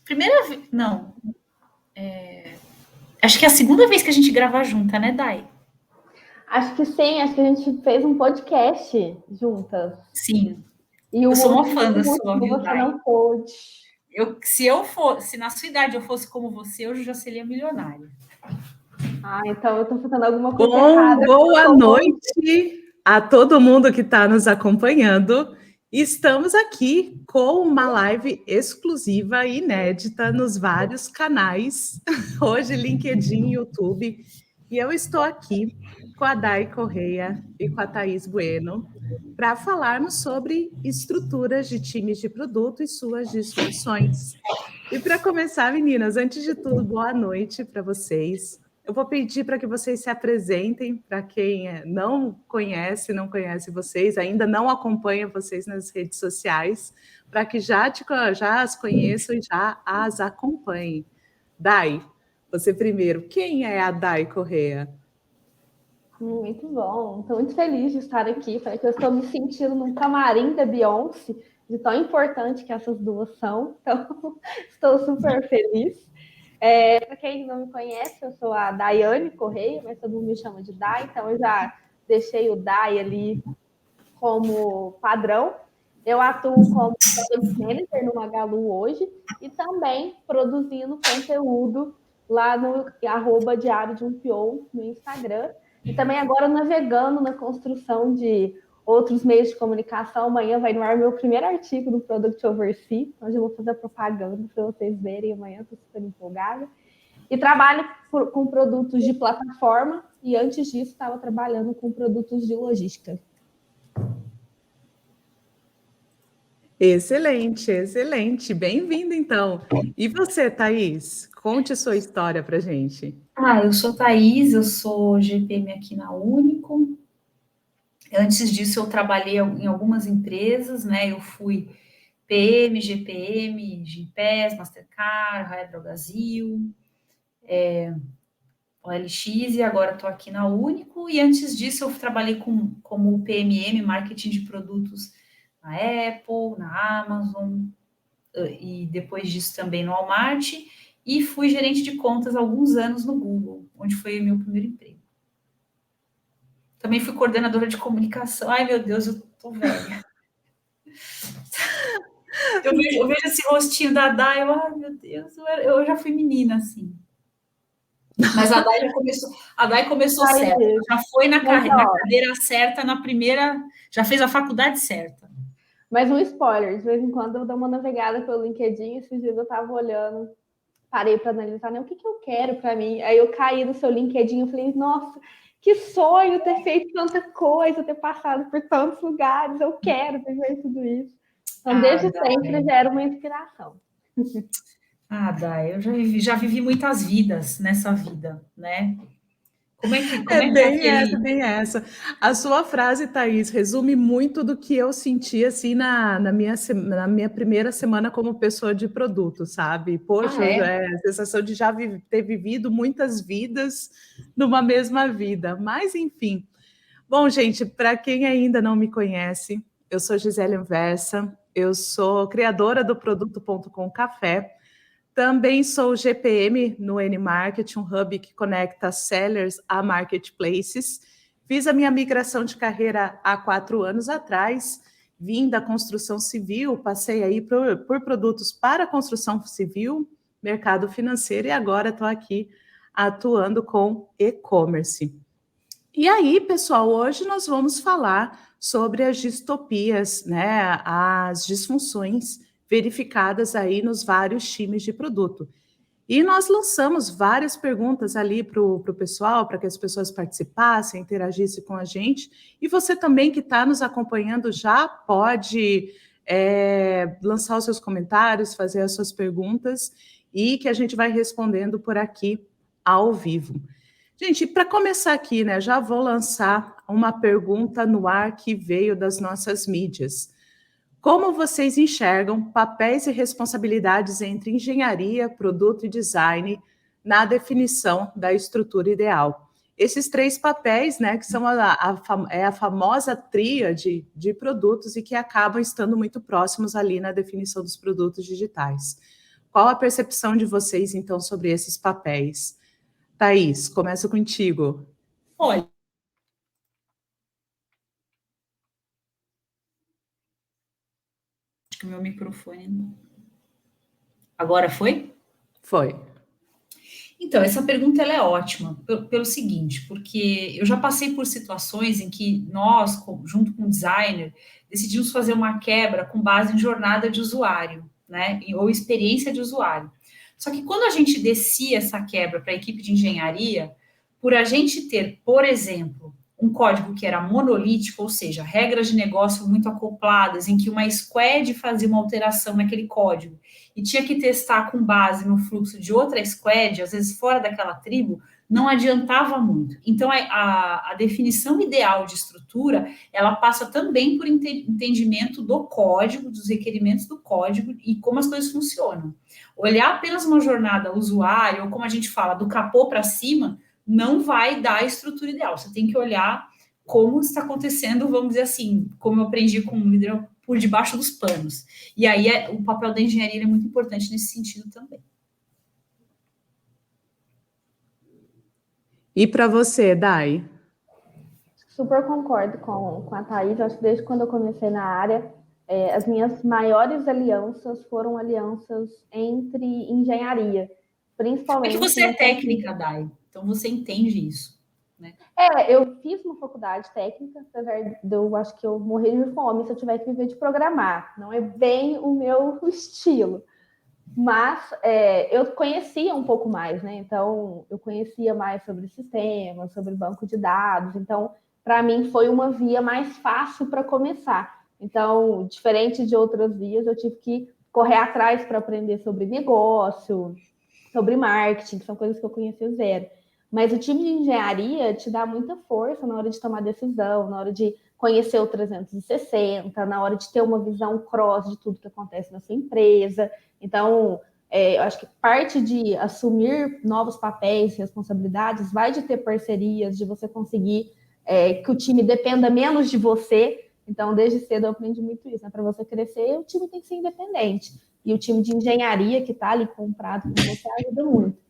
Primeira vez. Não. Acho que é a segunda vez que a gente grava junta, né, Dai? Acho que sim, acho que a gente fez um podcast juntas. Sim. E Eu o sou uma fã da sua, último viu, você Dai? não pôde. Se na sua idade eu fosse como você, hoje eu já seria milionária. Ah, então eu tô fazendo alguma coisa Bom, errada. boa noite a todo mundo que está nos acompanhando. Estamos aqui com uma live exclusiva e inédita nos vários canais, hoje LinkedIn, YouTube, e eu estou aqui com a Dai Correia e com a Thaís Bueno para falarmos sobre estruturas de times de produto e suas disfunções. E para começar, meninas, antes de tudo, boa noite para vocês. Eu vou pedir para que vocês se apresentem para quem não conhece vocês, ainda não acompanha vocês nas redes sociais, para que já as conheçam e já as acompanhem. Dai, você primeiro, quem é a Dai Correia? Muito bom, estou muito feliz de estar aqui. Falei que eu estou me sentindo num camarim da Beyoncé, de tão importante que essas duas são. Então, estou super feliz. Para quem não me conhece, eu sou a Daiane Correia, mas todo mundo me chama de Dai, então eu já deixei o Dai ali como padrão. Eu atuo como Product Manager no Magalu hoje e também produzindo conteúdo lá no @diário de um PO no Instagram. E também agora navegando na construção de outros meios de comunicação. Amanhã vai no ar meu primeiro artigo do Product Oversee, onde eu vou fazer propaganda para vocês verem amanhã, estou super empolgada. E trabalho com produtos de plataforma e antes disso estava trabalhando com produtos de logística. Excelente, excelente. Bem-vinda, então. E você, Thaís? Conte sua história para gente. Eu sou Thaís, eu sou GPM aqui na Único. Antes disso, eu trabalhei em algumas empresas, né? Eu fui PM, GPM, Gimpass, Mastercard, Raia Brasil, OLX, e agora estou aqui na Único. E antes disso, eu trabalhei como PMM, Marketing de Produtos, na Apple, na Amazon, e depois disso também no Walmart. E fui gerente de contas há alguns anos no Google, onde foi o meu primeiro emprego. Também fui coordenadora de comunicação. Ai, meu Deus, eu tô velha. Eu vejo esse rostinho da Dai, ai, meu Deus, eu já fui menina, assim. Mas a Dai começou Ai, certa, Deus. já foi na cadeira certa, na primeira, já fez a faculdade certa. Mas um spoiler, de vez em quando eu dou uma navegada pelo LinkedIn, esses dias eu tava olhando, parei para analisar, né, o que eu quero para mim. Aí eu caí no seu LinkedIn, eu falei, nossa, que sonho ter feito tanta coisa, ter passado por tantos lugares, eu quero viver tudo isso. Então, desde sempre já era uma inspiração. Dai, eu já vivi muitas vidas nessa vida, né? Como é que Bem essa. A sua frase, Thaís, resume muito do que eu senti assim na minha primeira semana como pessoa de produto, sabe? Poxa, a sensação de já ter vivido muitas vidas numa mesma vida. Mas, enfim. Bom, gente, para quem ainda não me conhece, eu sou Gisele Anversa, eu sou criadora do Produto.com Café. Também sou GPM no N-Market, um hub que conecta sellers a marketplaces. Fiz a minha migração de carreira há 4 anos atrás, vim da construção civil, passei aí por produtos para construção civil, mercado financeiro, e agora estou aqui atuando com e-commerce. E aí, pessoal, hoje nós vamos falar sobre as distopias, né, as disfunções verificadas aí nos vários times de produto. E nós lançamos várias perguntas ali para o pessoal, para que as pessoas participassem, interagissem com a gente. E você também que está nos acompanhando já pode lançar os seus comentários, fazer as suas perguntas e que a gente vai respondendo por aqui ao vivo. Gente, para começar aqui, né, já vou lançar uma pergunta no ar que veio das nossas mídias. Como vocês enxergam papéis e responsabilidades entre engenharia, produto e design na definição da estrutura ideal? Esses 3 papéis, né, que são a famosa tríade de produtos e que acabam estando muito próximos ali na definição dos produtos digitais. Qual a percepção de vocês, então, sobre esses papéis? Thaís, começo contigo. Olha, acho que o meu microfone... Agora foi? Foi. Então, essa pergunta ela é ótima, pelo seguinte, porque eu já passei por situações em que nós, junto com o designer, decidimos fazer uma quebra com base em jornada de usuário, né, ou experiência de usuário. Só que quando a gente descia essa quebra para a equipe de engenharia, por a gente ter, por exemplo, um código que era monolítico, ou seja, regras de negócio muito acopladas, em que uma squad fazia uma alteração naquele código e tinha que testar com base no fluxo de outra squad, às vezes fora daquela tribo, não adiantava muito. Então, a definição ideal de estrutura, ela passa também por entendimento do código, dos requerimentos do código e como as coisas funcionam. Olhar apenas uma jornada usuário, ou como a gente fala, do capô para cima, não vai dar a estrutura ideal. Você tem que olhar como está acontecendo, vamos dizer assim, como eu aprendi com o líder, por debaixo dos panos. E aí o papel da engenharia é muito importante nesse sentido também. E para você, Dai? Super concordo com a Thaís. Acho que desde quando eu comecei na área, as minhas maiores alianças foram alianças entre engenharia, principalmente... É que você é técnica, Dai, então você entende isso. Né? Eu fiz uma faculdade técnica, apesar de eu acho que eu morrer de fome se eu tiver que viver de programar. Não é bem o meu estilo. Mas eu conhecia um pouco mais, né? Então, eu conhecia mais sobre sistemas, sobre banco de dados. Então, para mim, foi uma via mais fácil para começar. Então, diferente de outras vias, eu tive que correr atrás para aprender sobre negócio, sobre marketing, que são coisas que eu conhecia zero. Mas o time de engenharia te dá muita força na hora de tomar decisão, na hora de conhecer o 360, na hora de ter uma visão cross de tudo que acontece na sua empresa. Então, eu acho que parte de assumir novos papéis, responsabilidades, vai de ter parcerias, de você conseguir que o time dependa menos de você. Então, desde cedo eu aprendi muito isso, né? Para você crescer, o time tem que ser independente. E o time de engenharia que está ali comprado com você ajuda muito.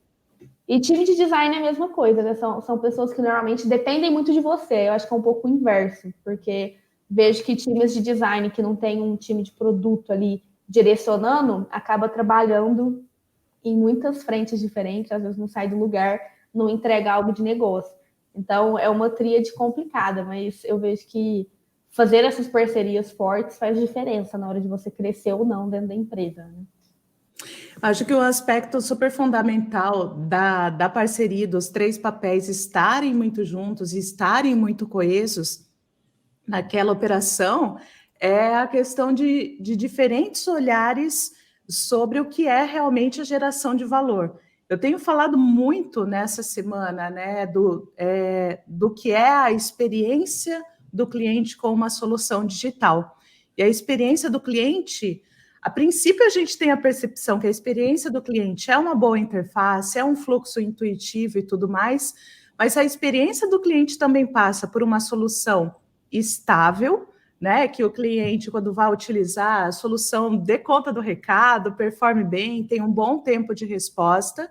E time de design é a mesma coisa, né? São pessoas que normalmente dependem muito de você. Eu acho que é um pouco o inverso, porque vejo que times de design que não tem um time de produto ali direcionando, acaba trabalhando em muitas frentes diferentes, às vezes não sai do lugar, não entrega algo de negócio. Então, é uma tríade complicada, mas eu vejo que fazer essas parcerias fortes faz diferença na hora de você crescer ou não dentro da empresa, né? Acho que o aspecto super fundamental da parceria, dos três papéis estarem muito juntos e estarem muito coesos naquela operação, é a questão de diferentes olhares sobre o que é realmente a geração de valor. Eu tenho falado muito nessa semana, né, do que é a experiência do cliente com uma solução digital. E a experiência do cliente, a princípio a gente tem a percepção que a experiência do cliente é uma boa interface, é um fluxo intuitivo e tudo mais, mas a experiência do cliente também passa por uma solução estável, né? Que o cliente, quando vai utilizar a solução, dê conta do recado, performe bem, tem um bom tempo de resposta,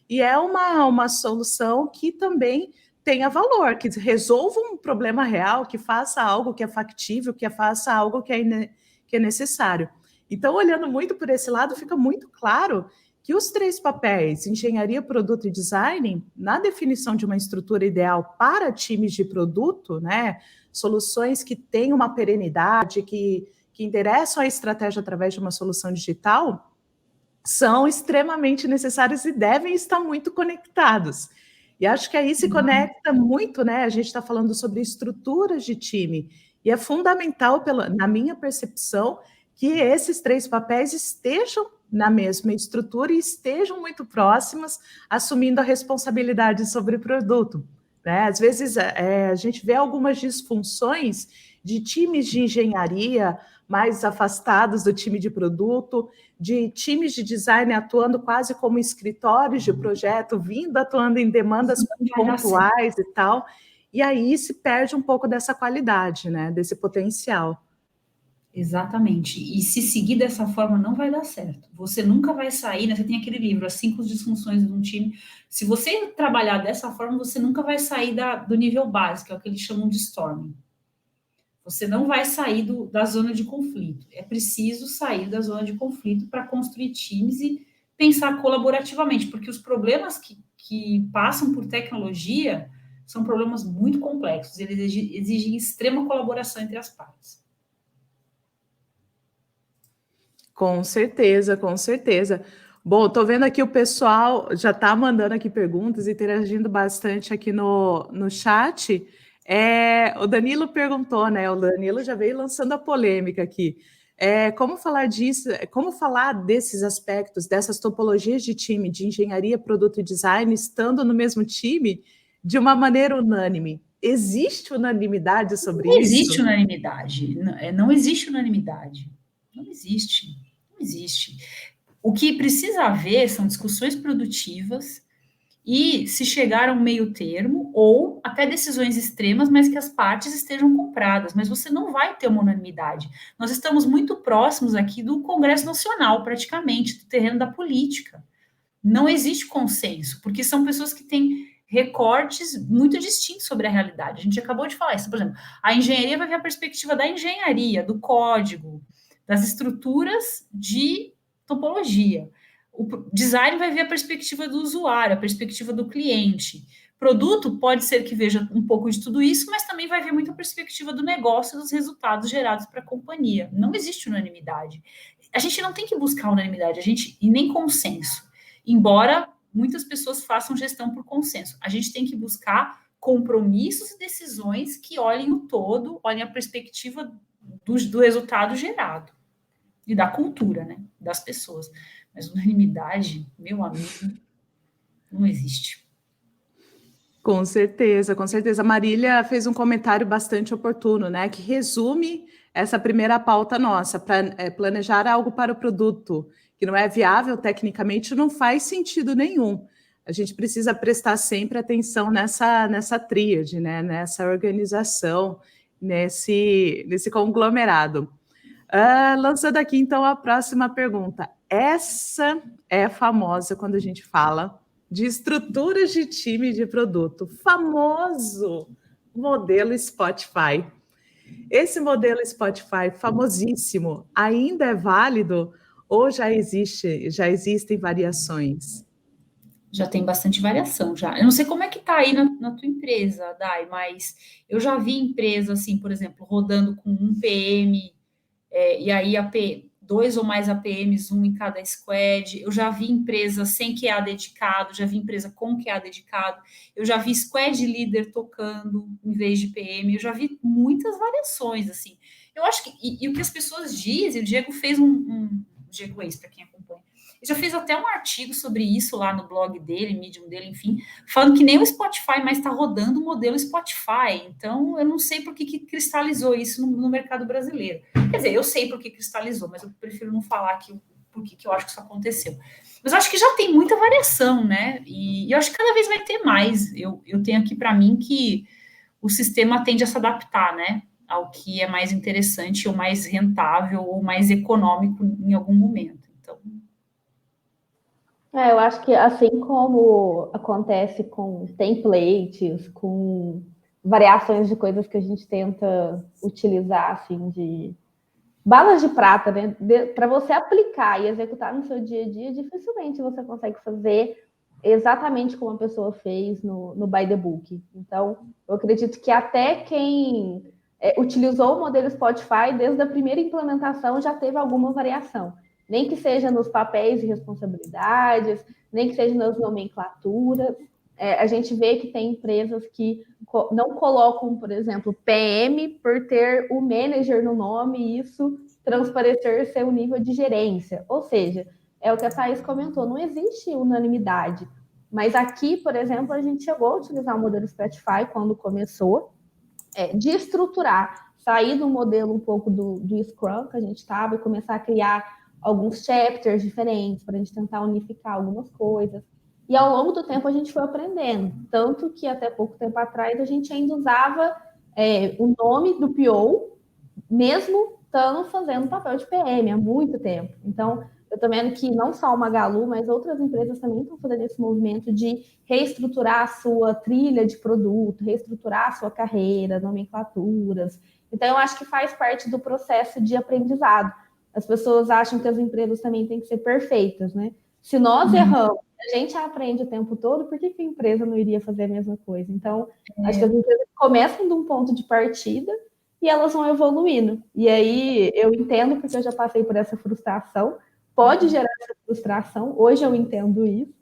e é uma solução que também tenha valor, que resolva um problema real, que faça algo que é factível, que faça algo que é necessário. Então, olhando muito por esse lado, fica muito claro que os três papéis, engenharia, produto e design, na definição de uma estrutura ideal para times de produto, né? Soluções que têm uma perenidade, que endereçam a estratégia através de uma solução digital, são extremamente necessários e devem estar muito conectados. E acho que aí se conecta muito, né? A gente está falando sobre estruturas de time, e é fundamental, na minha percepção, que esses três papéis estejam na mesma estrutura e estejam muito próximas, assumindo a responsabilidade sobre o produto. Né? Às vezes a gente vê algumas disfunções de times de engenharia mais afastados do time de produto, de times de design atuando quase como escritórios de projeto, atuando em demandas pontuais e tal, e aí se perde um pouco dessa qualidade, né? Desse potencial. Exatamente. E se seguir dessa forma, não vai dar certo. Você nunca vai sair, né? Você tem aquele livro, As 5 Disfunções de um Time. Se você trabalhar dessa forma, você nunca vai sair do nível básico, que é o que eles chamam de storming. Você não vai sair da zona de conflito. É preciso sair da zona de conflito para construir times e pensar colaborativamente, porque os problemas que passam por tecnologia são problemas muito complexos. Eles exigem extrema colaboração entre as partes. Com certeza, com certeza. Bom, estou vendo aqui o pessoal já está mandando aqui perguntas, interagindo bastante aqui no chat. O Danilo perguntou, né? O Danilo já veio lançando a polêmica aqui. Como falar disso, como falar desses aspectos, dessas topologias de time, de engenharia, produto e design, estando no mesmo time de uma maneira unânime? Existe unanimidade sobre isso? Não existe unanimidade. Não existe unanimidade. Não existe. Não existe. O que precisa haver são discussões produtivas e se chegar a um meio termo ou até decisões extremas, mas que as partes estejam compradas. Mas você não vai ter uma unanimidade. Nós estamos muito próximos aqui do Congresso Nacional, praticamente, do terreno da política. Não existe consenso, porque são pessoas que têm recortes muito distintos sobre a realidade. A gente acabou de falar isso. Por exemplo, a engenharia vai ver a perspectiva da engenharia, do código, das estruturas de topologia. O design vai ver a perspectiva do usuário, a perspectiva do cliente. Produto pode ser que veja um pouco de tudo isso, mas também vai ver muito a perspectiva do negócio e dos resultados gerados para a companhia. Não existe unanimidade. A gente não tem que buscar unanimidade, e nem consenso. Embora muitas pessoas façam gestão por consenso, a gente tem que buscar compromissos e decisões que olhem o todo, olhem a perspectiva do resultado gerado e da cultura, né, das pessoas. Mas unanimidade, meu amigo, não existe. Com certeza, com certeza. A Marília fez um comentário bastante oportuno, né? Que resume essa primeira pauta nossa, para planejar algo para o produto que não é viável tecnicamente, não faz sentido nenhum. A gente precisa prestar sempre atenção nessa tríade, né? Nessa organização, nesse conglomerado. Lançando aqui, então, a próxima pergunta. Essa é famosa quando a gente fala de estruturas de time de produto, famoso modelo Spotify. Esse modelo Spotify, famosíssimo, ainda é válido ou já existem variações? Já tem bastante variação, já. Eu não sei como é que tá aí na tua empresa, Dai, mas eu já vi empresa, assim, por exemplo, rodando com um PM, e aí dois ou mais APMs, um em cada squad. Eu já vi empresa sem QA dedicado, já vi empresa com QA dedicado, eu já vi squad leader tocando em vez de PM, eu já vi muitas variações, assim. Eu acho que, e o que as pessoas dizem, o Diego fez Diego Reis, para quem acompanha, ele já fez até um artigo sobre isso lá no blog dele, Medium dele, enfim, falando que nem o Spotify mais está rodando o modelo Spotify. Então, eu não sei por que cristalizou isso no mercado brasileiro. Quer dizer, eu sei por que cristalizou, mas eu prefiro não falar aqui por que eu acho que isso aconteceu. Mas eu acho que já tem muita variação, né? E eu acho que cada vez vai ter mais. Eu tenho aqui para mim que o sistema tende a se adaptar, né? Ao que é mais interessante, ou mais rentável, ou mais econômico em algum momento. Então, eu acho que assim como acontece com templates, com variações de coisas que a gente tenta utilizar, assim, de balas de prata, né? Para você aplicar e executar no seu dia a dia, dificilmente você consegue fazer exatamente como a pessoa fez no By the Book. Então, eu acredito que até quem utilizou o modelo Spotify, desde a primeira implementação, já teve alguma variação. Nem que seja nos papéis e responsabilidades, nem que seja nas nomenclaturas. A gente vê que tem empresas que não colocam, por exemplo, PM por ter o manager no nome e isso transparecer seu nível de gerência. Ou seja, é o que a Thaís comentou, não existe unanimidade. Mas aqui, por exemplo, a gente chegou a utilizar o modelo Spotify quando começou, de estruturar, sair do modelo um pouco do Scrum que a gente estava e começar a criar alguns chapters diferentes para a gente tentar unificar algumas coisas. E ao longo do tempo a gente foi aprendendo. Tanto que até pouco tempo atrás a gente ainda usava o nome do PO, mesmo estão fazendo papel de PM há muito tempo. Então, eu estou vendo que não só o Magalu, mas outras empresas também estão fazendo esse movimento de reestruturar a sua trilha de produto, reestruturar a sua carreira, nomenclaturas. Então, eu acho que faz parte do processo de aprendizado. As pessoas acham que as empresas também têm que ser perfeitas, né? Se nós erramos, a gente aprende o tempo todo, por que a empresa não iria fazer a mesma coisa? Então, acho que as empresas começam de um ponto de partida e elas vão evoluindo. E aí, eu entendo, porque eu já passei por essa frustração, pode gerar essa frustração, hoje eu entendo isso,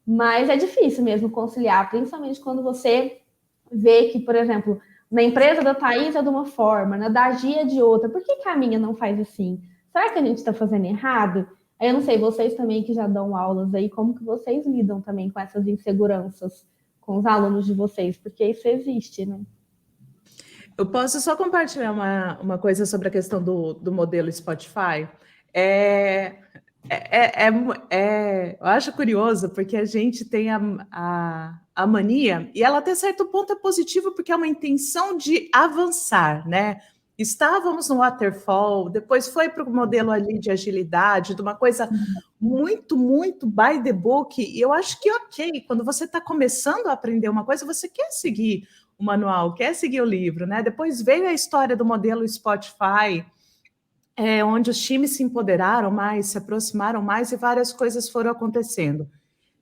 mas é difícil mesmo conciliar, principalmente quando você vê que, por exemplo, na empresa da Thaís é de uma forma, na da Gia é de outra, por que a minha não faz assim? Será que a gente está fazendo errado? Aí eu não sei, vocês também que já dão aulas aí, como que vocês lidam também com essas inseguranças com os alunos de vocês? Porque isso existe, né? Eu posso só compartilhar uma coisa sobre a questão do modelo Spotify? Eu acho curioso, porque a gente tem a mania, e ela até certo ponto é positiva, porque é uma intenção de avançar, né? Estávamos no waterfall, depois foi para o modelo ali de agilidade, de uma coisa muito, muito by the book, e eu acho que ok, quando você está começando a aprender uma coisa, você quer seguir o manual, quer seguir o livro, né? Depois veio a história do modelo Spotify, onde os times se empoderaram mais, se aproximaram mais e várias coisas foram acontecendo.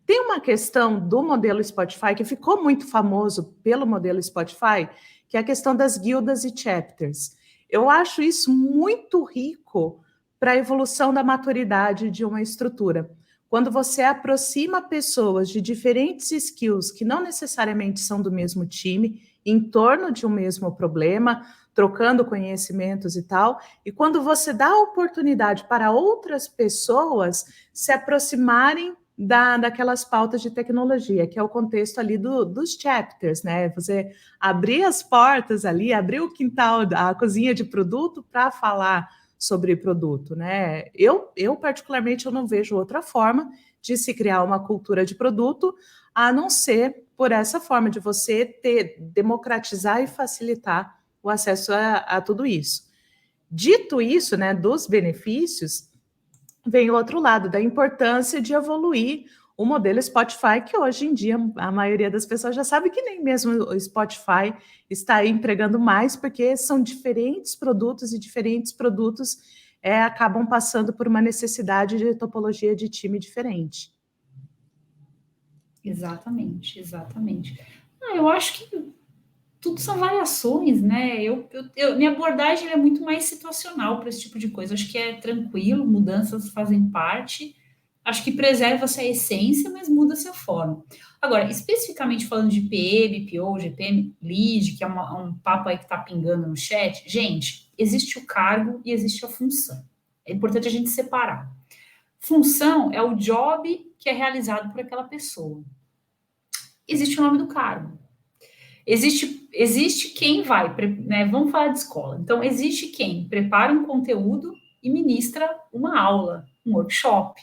Tem uma questão do modelo Spotify que ficou muito famoso pelo modelo Spotify, que é a questão das guildas e chapters. Eu acho isso muito rico para a evolução da maturidade de uma estrutura. Quando você aproxima pessoas de diferentes skills que não necessariamente são do mesmo time, em torno de um mesmo problema, trocando conhecimentos e tal, e quando você dá a oportunidade para outras pessoas se aproximarem daquelas pautas de tecnologia, que é o contexto ali dos chapters, né? Você abrir as portas ali, abrir o quintal, a cozinha de produto para falar sobre produto, né? Eu particularmente, eu não vejo outra forma de se criar uma cultura de produto, a não ser por essa forma de você democratizar e facilitar o acesso a tudo isso. Dito isso, né, dos benefícios, vem o outro lado da importância de evoluir o modelo Spotify, que hoje em dia a maioria das pessoas já sabe que nem mesmo o Spotify está aí empregando mais, porque são diferentes produtos e diferentes produtos acabam passando por uma necessidade de topologia de time diferente. Exatamente. Eu acho que tudo são variações, né? Minha abordagem é muito mais situacional para esse tipo de coisa. Acho que é tranquilo, mudanças fazem parte. Acho que preserva-se a essência, mas muda-se a forma. Agora, especificamente falando de PM, PO, GPM, lead, que é um papo aí que está pingando no chat, gente, existe o cargo e existe a função. É importante a gente separar. Função é o job que é realizado por aquela pessoa. Existe o nome do cargo. Existe quem vai, né? Vamos falar de escola. Então, existe quem prepara um conteúdo e ministra uma aula, um workshop.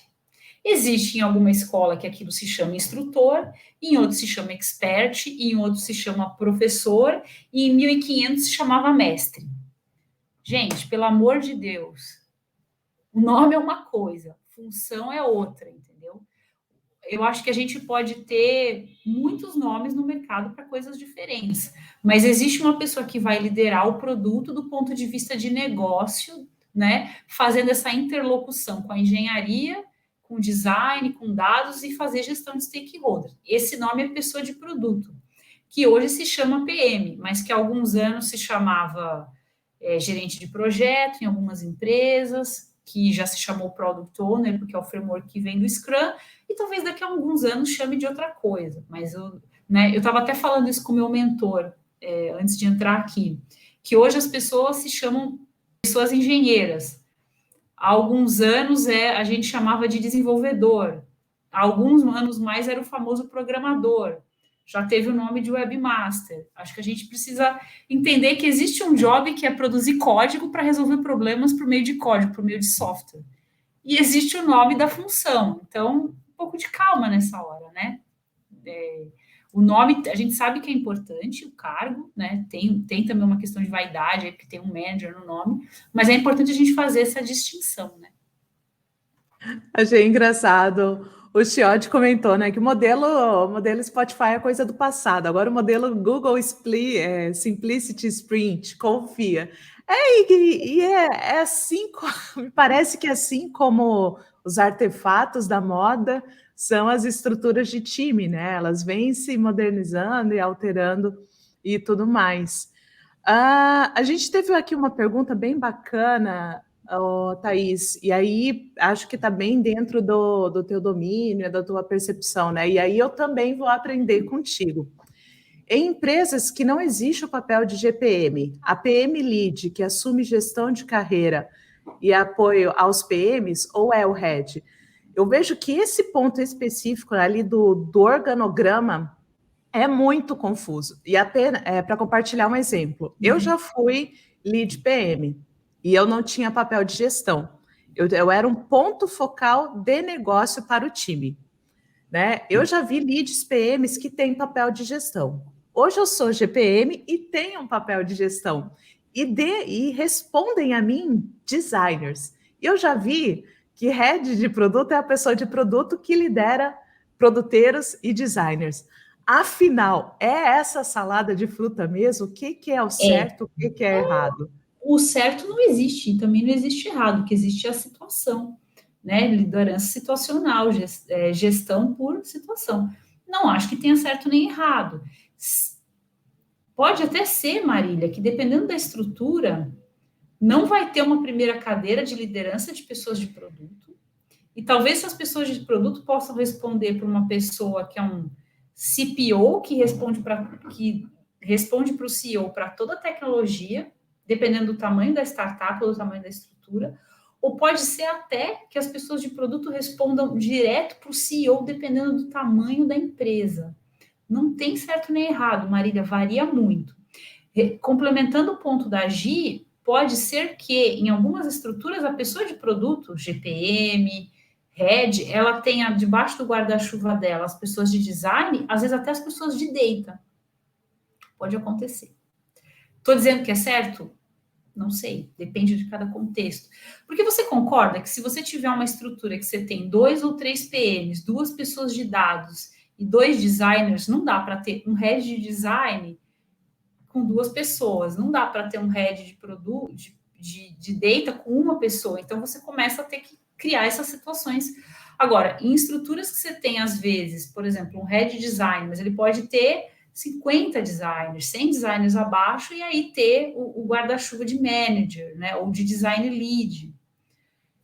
Existe em alguma escola que aquilo se chama instrutor, em outro se chama expert, em outro se chama professor, e em 1500 se chamava mestre. Gente, pelo amor de Deus, o nome é uma coisa, função é outra, entendeu? Eu acho que a gente pode ter muitos nomes no mercado para coisas diferentes, mas existe uma pessoa que vai liderar o produto do ponto de vista de negócio, né? Fazendo essa interlocução com a engenharia, com design, com dados e fazer gestão de stakeholders. Esse nome é pessoa de produto, que hoje se chama PM, mas que há alguns anos se chamava gerente de projeto em algumas empresas, que já se chamou Product Owner, porque é o framework que vem do Scrum, e talvez daqui a alguns anos chame de outra coisa. Mas eu estava até falando isso com o meu mentor, antes de entrar aqui, que hoje as pessoas se chamam pessoas engenheiras. Há alguns anos a gente chamava de desenvolvedor. Há alguns anos mais era o famoso programador. Já teve o nome de webmaster. Acho que a gente precisa entender que existe um job que é produzir código para resolver problemas por meio de código, por meio de software. E existe o nome da função. Então, um pouco de calma nessa hora, né? O nome, a gente sabe que é importante, o cargo, né? Tem também uma questão de vaidade, porque tem um manager no nome, mas é importante a gente fazer essa distinção, né? Achei engraçado. O Chiotti comentou, né, que o modelo Spotify é coisa do passado. Agora o modelo Google Simplicity Sprint, confia. É assim, me parece que assim como os artefatos da moda são as estruturas de time, né? Elas vêm se modernizando e alterando e tudo mais. A gente teve aqui uma pergunta bem bacana, Thaís, e aí acho que está bem dentro do teu domínio, da tua percepção, né? E aí eu também vou aprender contigo. Em empresas que não existe o papel de GPM, a PM Lead, que assume gestão de carreira e apoio aos PMs, ou é o Head? Eu vejo que esse ponto específico ali do organograma é muito confuso. E apenas para compartilhar um exemplo, eu já fui lead PM e eu não tinha papel de gestão. Eu era um ponto focal de negócio para o time, né? Eu já vi leads PMs que têm papel de gestão. Hoje eu sou GPM e tenho um papel de gestão. E respondem a mim designers. Eu já vi que head de produto é a pessoa de produto que lidera produteiros e designers. Afinal, é essa salada de fruta mesmo? O que é o certo, o que é errado? O certo não existe, e também não existe errado, o que existe é a situação, né? Liderança situacional, gestão por situação. Não acho que tenha certo nem errado. Pode até ser, Marília, que dependendo da estrutura, não vai ter uma primeira cadeira de liderança de pessoas de produto, e talvez essas pessoas de produto possam responder para uma pessoa que é um CPO, que responde para o CEO para toda a tecnologia, dependendo do tamanho da startup ou do tamanho da estrutura, ou pode ser até que as pessoas de produto respondam direto para o CEO, dependendo do tamanho da empresa. Não tem certo nem errado, Marília, varia muito. Complementando o ponto da Gi, pode ser que em algumas estruturas a pessoa de produto, GPM, Head, ela tenha debaixo do guarda-chuva dela as pessoas de design, às vezes até as pessoas de data. Pode acontecer. Estou dizendo que é certo? Não sei, depende de cada contexto. Porque você concorda que se você tiver uma estrutura que você tem 2 ou 3 PMs, 2 pessoas de dados e 2 designers, não dá para ter um head de design com 2 pessoas, não dá para ter um head de produto, de data com uma pessoa. Então você começa a ter que criar essas situações. Agora, em estruturas que você tem, às vezes, por exemplo, um head design, mas ele pode ter 50 designers, 100 designers abaixo, e aí ter o guarda-chuva de manager, né, ou de design lead.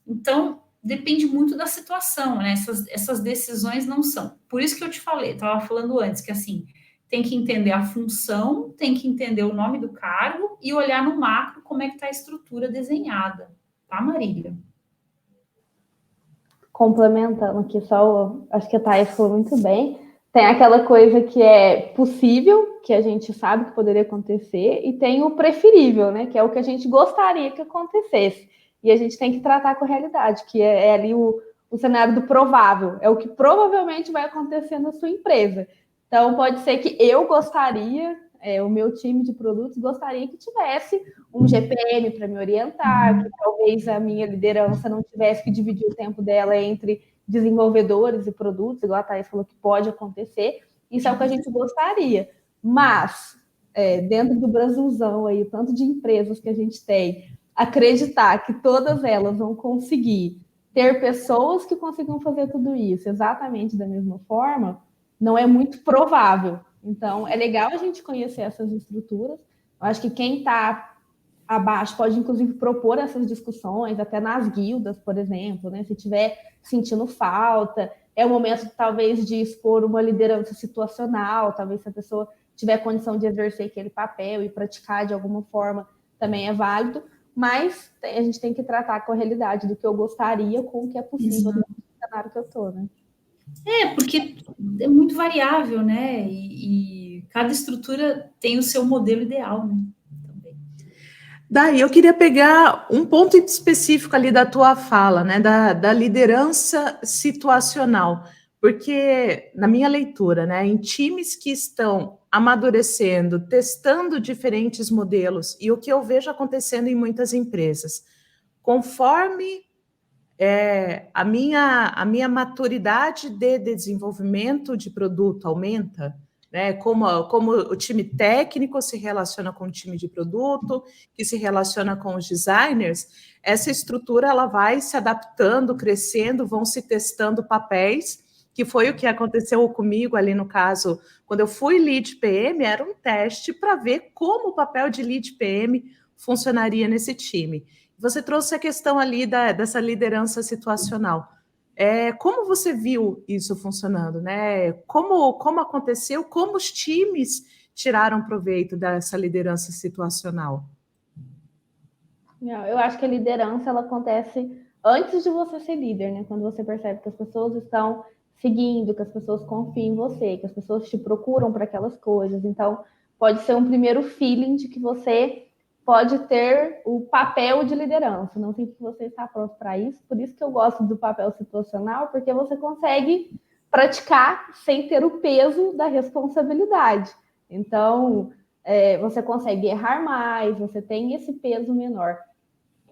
Então, depende muito da situação, né? Essas decisões não são. Por isso que eu te falei, estava falando antes, que assim, tem que entender a função, tem que entender o nome do cargo e olhar no macro como é que está a estrutura desenhada. Tá, Marília? Complementando aqui, acho que a Thaís falou muito bem. Tem aquela coisa que é possível, que a gente sabe que poderia acontecer, e tem o preferível, né? Que é o que a gente gostaria que acontecesse. E a gente tem que tratar com a realidade, que é ali o cenário do provável, é o que provavelmente vai acontecer na sua empresa. Então, pode ser que eu gostaria, o meu time de produtos gostaria que tivesse um GPM para me orientar, que talvez a minha liderança não tivesse que dividir o tempo dela entre desenvolvedores e produtos, igual a Thaís falou que pode acontecer. Isso é o que a gente gostaria. Mas, dentro do Brasilzão aí, o tanto de empresas que a gente tem, acreditar que todas elas vão conseguir ter pessoas que consigam fazer tudo isso exatamente da mesma forma, não é muito provável. Então, é legal a gente conhecer essas estruturas. Eu acho que quem está abaixo pode, inclusive, propor essas discussões, até nas guildas, por exemplo, né? Se estiver sentindo falta, é o momento, talvez, de expor uma liderança situacional, talvez se a pessoa tiver condição de exercer aquele papel e praticar de alguma forma, também é válido, mas a gente tem que tratar com a realidade do que eu gostaria com o que é possível no cenário que eu estou, né? Porque é muito variável, né? E cada estrutura tem o seu modelo ideal, né? Também. Daí eu queria pegar um ponto específico ali da tua fala, né? Da liderança situacional. Porque, na minha leitura, né, em times que estão amadurecendo, testando diferentes modelos, e o que eu vejo acontecendo em muitas empresas, conforme a minha maturidade de desenvolvimento de produto aumenta, né? Como o time técnico se relaciona com o time de produto, que se relaciona com os designers, essa estrutura ela vai se adaptando, crescendo, vão se testando papéis, que foi o que aconteceu comigo ali no caso, quando eu fui lead PM, era um teste para ver como o papel de lead PM funcionaria nesse time. Você trouxe a questão ali dessa liderança situacional. Como você viu isso funcionando, né? Como aconteceu, como os times tiraram proveito dessa liderança situacional? Não, eu acho que a liderança ela acontece antes de você ser líder, né? Quando você percebe que as pessoas estão seguindo, que as pessoas confiam em você, que as pessoas te procuram para aquelas coisas. Então, pode ser um primeiro feeling de que você pode ter o papel de liderança. Não sei se você está pronto para isso. Por isso que eu gosto do papel situacional, porque você consegue praticar sem ter o peso da responsabilidade. Então, você consegue errar mais, você tem esse peso menor.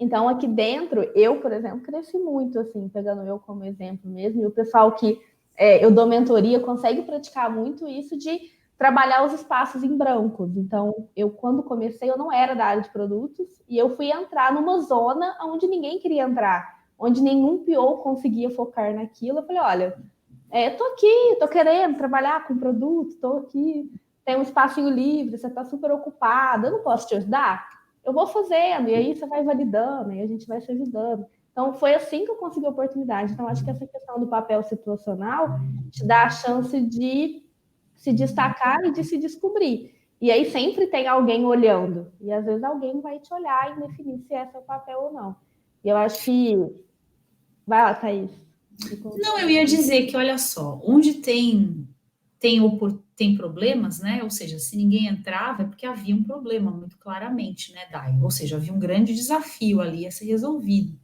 Então, aqui dentro, eu, por exemplo, cresci muito, assim, pegando eu como exemplo mesmo, e o pessoal que eu dou mentoria consegue praticar muito isso de trabalhar os espaços em brancos. Então, eu, quando comecei, eu não era da área de produtos, e eu fui entrar numa zona onde ninguém queria entrar, onde nenhum PO conseguia focar naquilo. Eu falei, olha, tô aqui, tô querendo trabalhar com produto, tô aqui, tem um espacinho livre, você tá super ocupado, eu não posso te ajudar? Eu vou fazendo, e aí você vai validando, e a gente vai se ajudando. Então, foi assim que eu consegui a oportunidade. Então, acho que essa questão do papel situacional te dá a chance de se destacar e de se descobrir. E aí sempre tem alguém olhando. E às vezes alguém vai te olhar e definir se é seu papel ou não. E eu acho que... Vai lá, Thaís. Não, eu ia dizer que, olha só, onde tem problemas, né? Ou seja, se ninguém entrava, é porque havia um problema, muito claramente, né, Dai? Ou seja, havia um grande desafio ali a ser resolvido.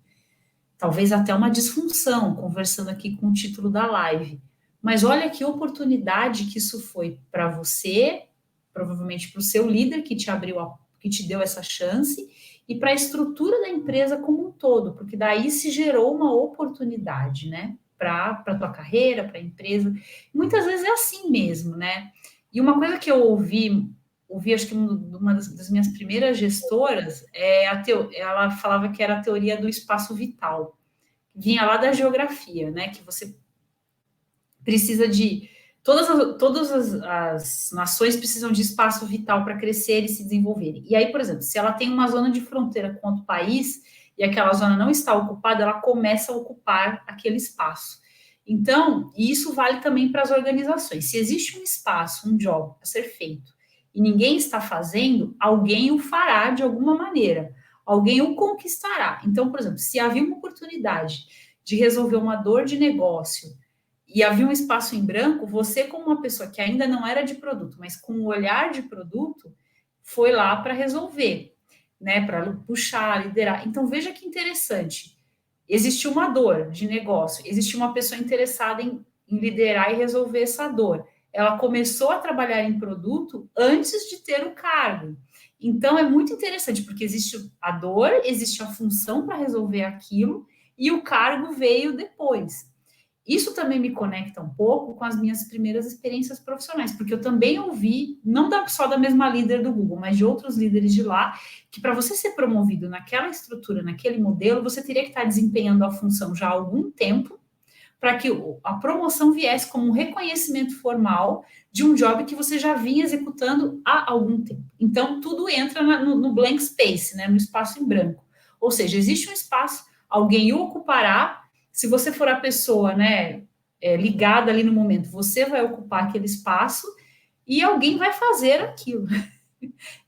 Talvez até uma disfunção, conversando aqui com o título da live. Mas olha que oportunidade que isso foi para você, provavelmente para o seu líder que te abriu, que te deu essa chance, e para a estrutura da empresa como um todo, porque daí se gerou uma oportunidade, né? Para a tua carreira, para a empresa. Muitas vezes é assim mesmo, né? E uma coisa que eu ouvi acho que uma das minhas primeiras gestoras, ela falava que era a teoria do espaço vital. Vinha lá da geografia, né? Que você precisa de... Todas as nações precisam de espaço vital para crescer e se desenvolverem. E aí, por exemplo, se ela tem uma zona de fronteira com outro país e aquela zona não está ocupada, ela começa a ocupar aquele espaço. Então, isso vale também para as organizações. Se existe um espaço, um job a ser feito e ninguém está fazendo, alguém o fará de alguma maneira. Alguém o conquistará. Então, por exemplo, se havia uma oportunidade de resolver uma dor de negócio e havia um espaço em branco, você, como uma pessoa que ainda não era de produto, mas com o olhar de produto, foi lá para resolver, né? Para puxar, liderar. Então, veja que interessante. Existiu uma dor de negócio, existiu uma pessoa interessada em liderar e resolver essa dor. Ela começou a trabalhar em produto antes de ter o cargo. Então, é muito interessante, porque existe a dor, existe a função para resolver aquilo, e o cargo veio depois. Isso também me conecta um pouco com as minhas primeiras experiências profissionais, porque eu também ouvi, não só da mesma líder do Google, mas de outros líderes de lá, que para você ser promovido naquela estrutura, naquele modelo, você teria que estar desempenhando a função já há algum tempo, para que a promoção viesse como um reconhecimento formal de um job que você já vinha executando há algum tempo. Então, tudo entra no blank space, né, no espaço em branco. Ou seja, existe um espaço, alguém o ocupará. Se você for a pessoa, né, ligada ali no momento, você vai ocupar aquele espaço e alguém vai fazer aquilo.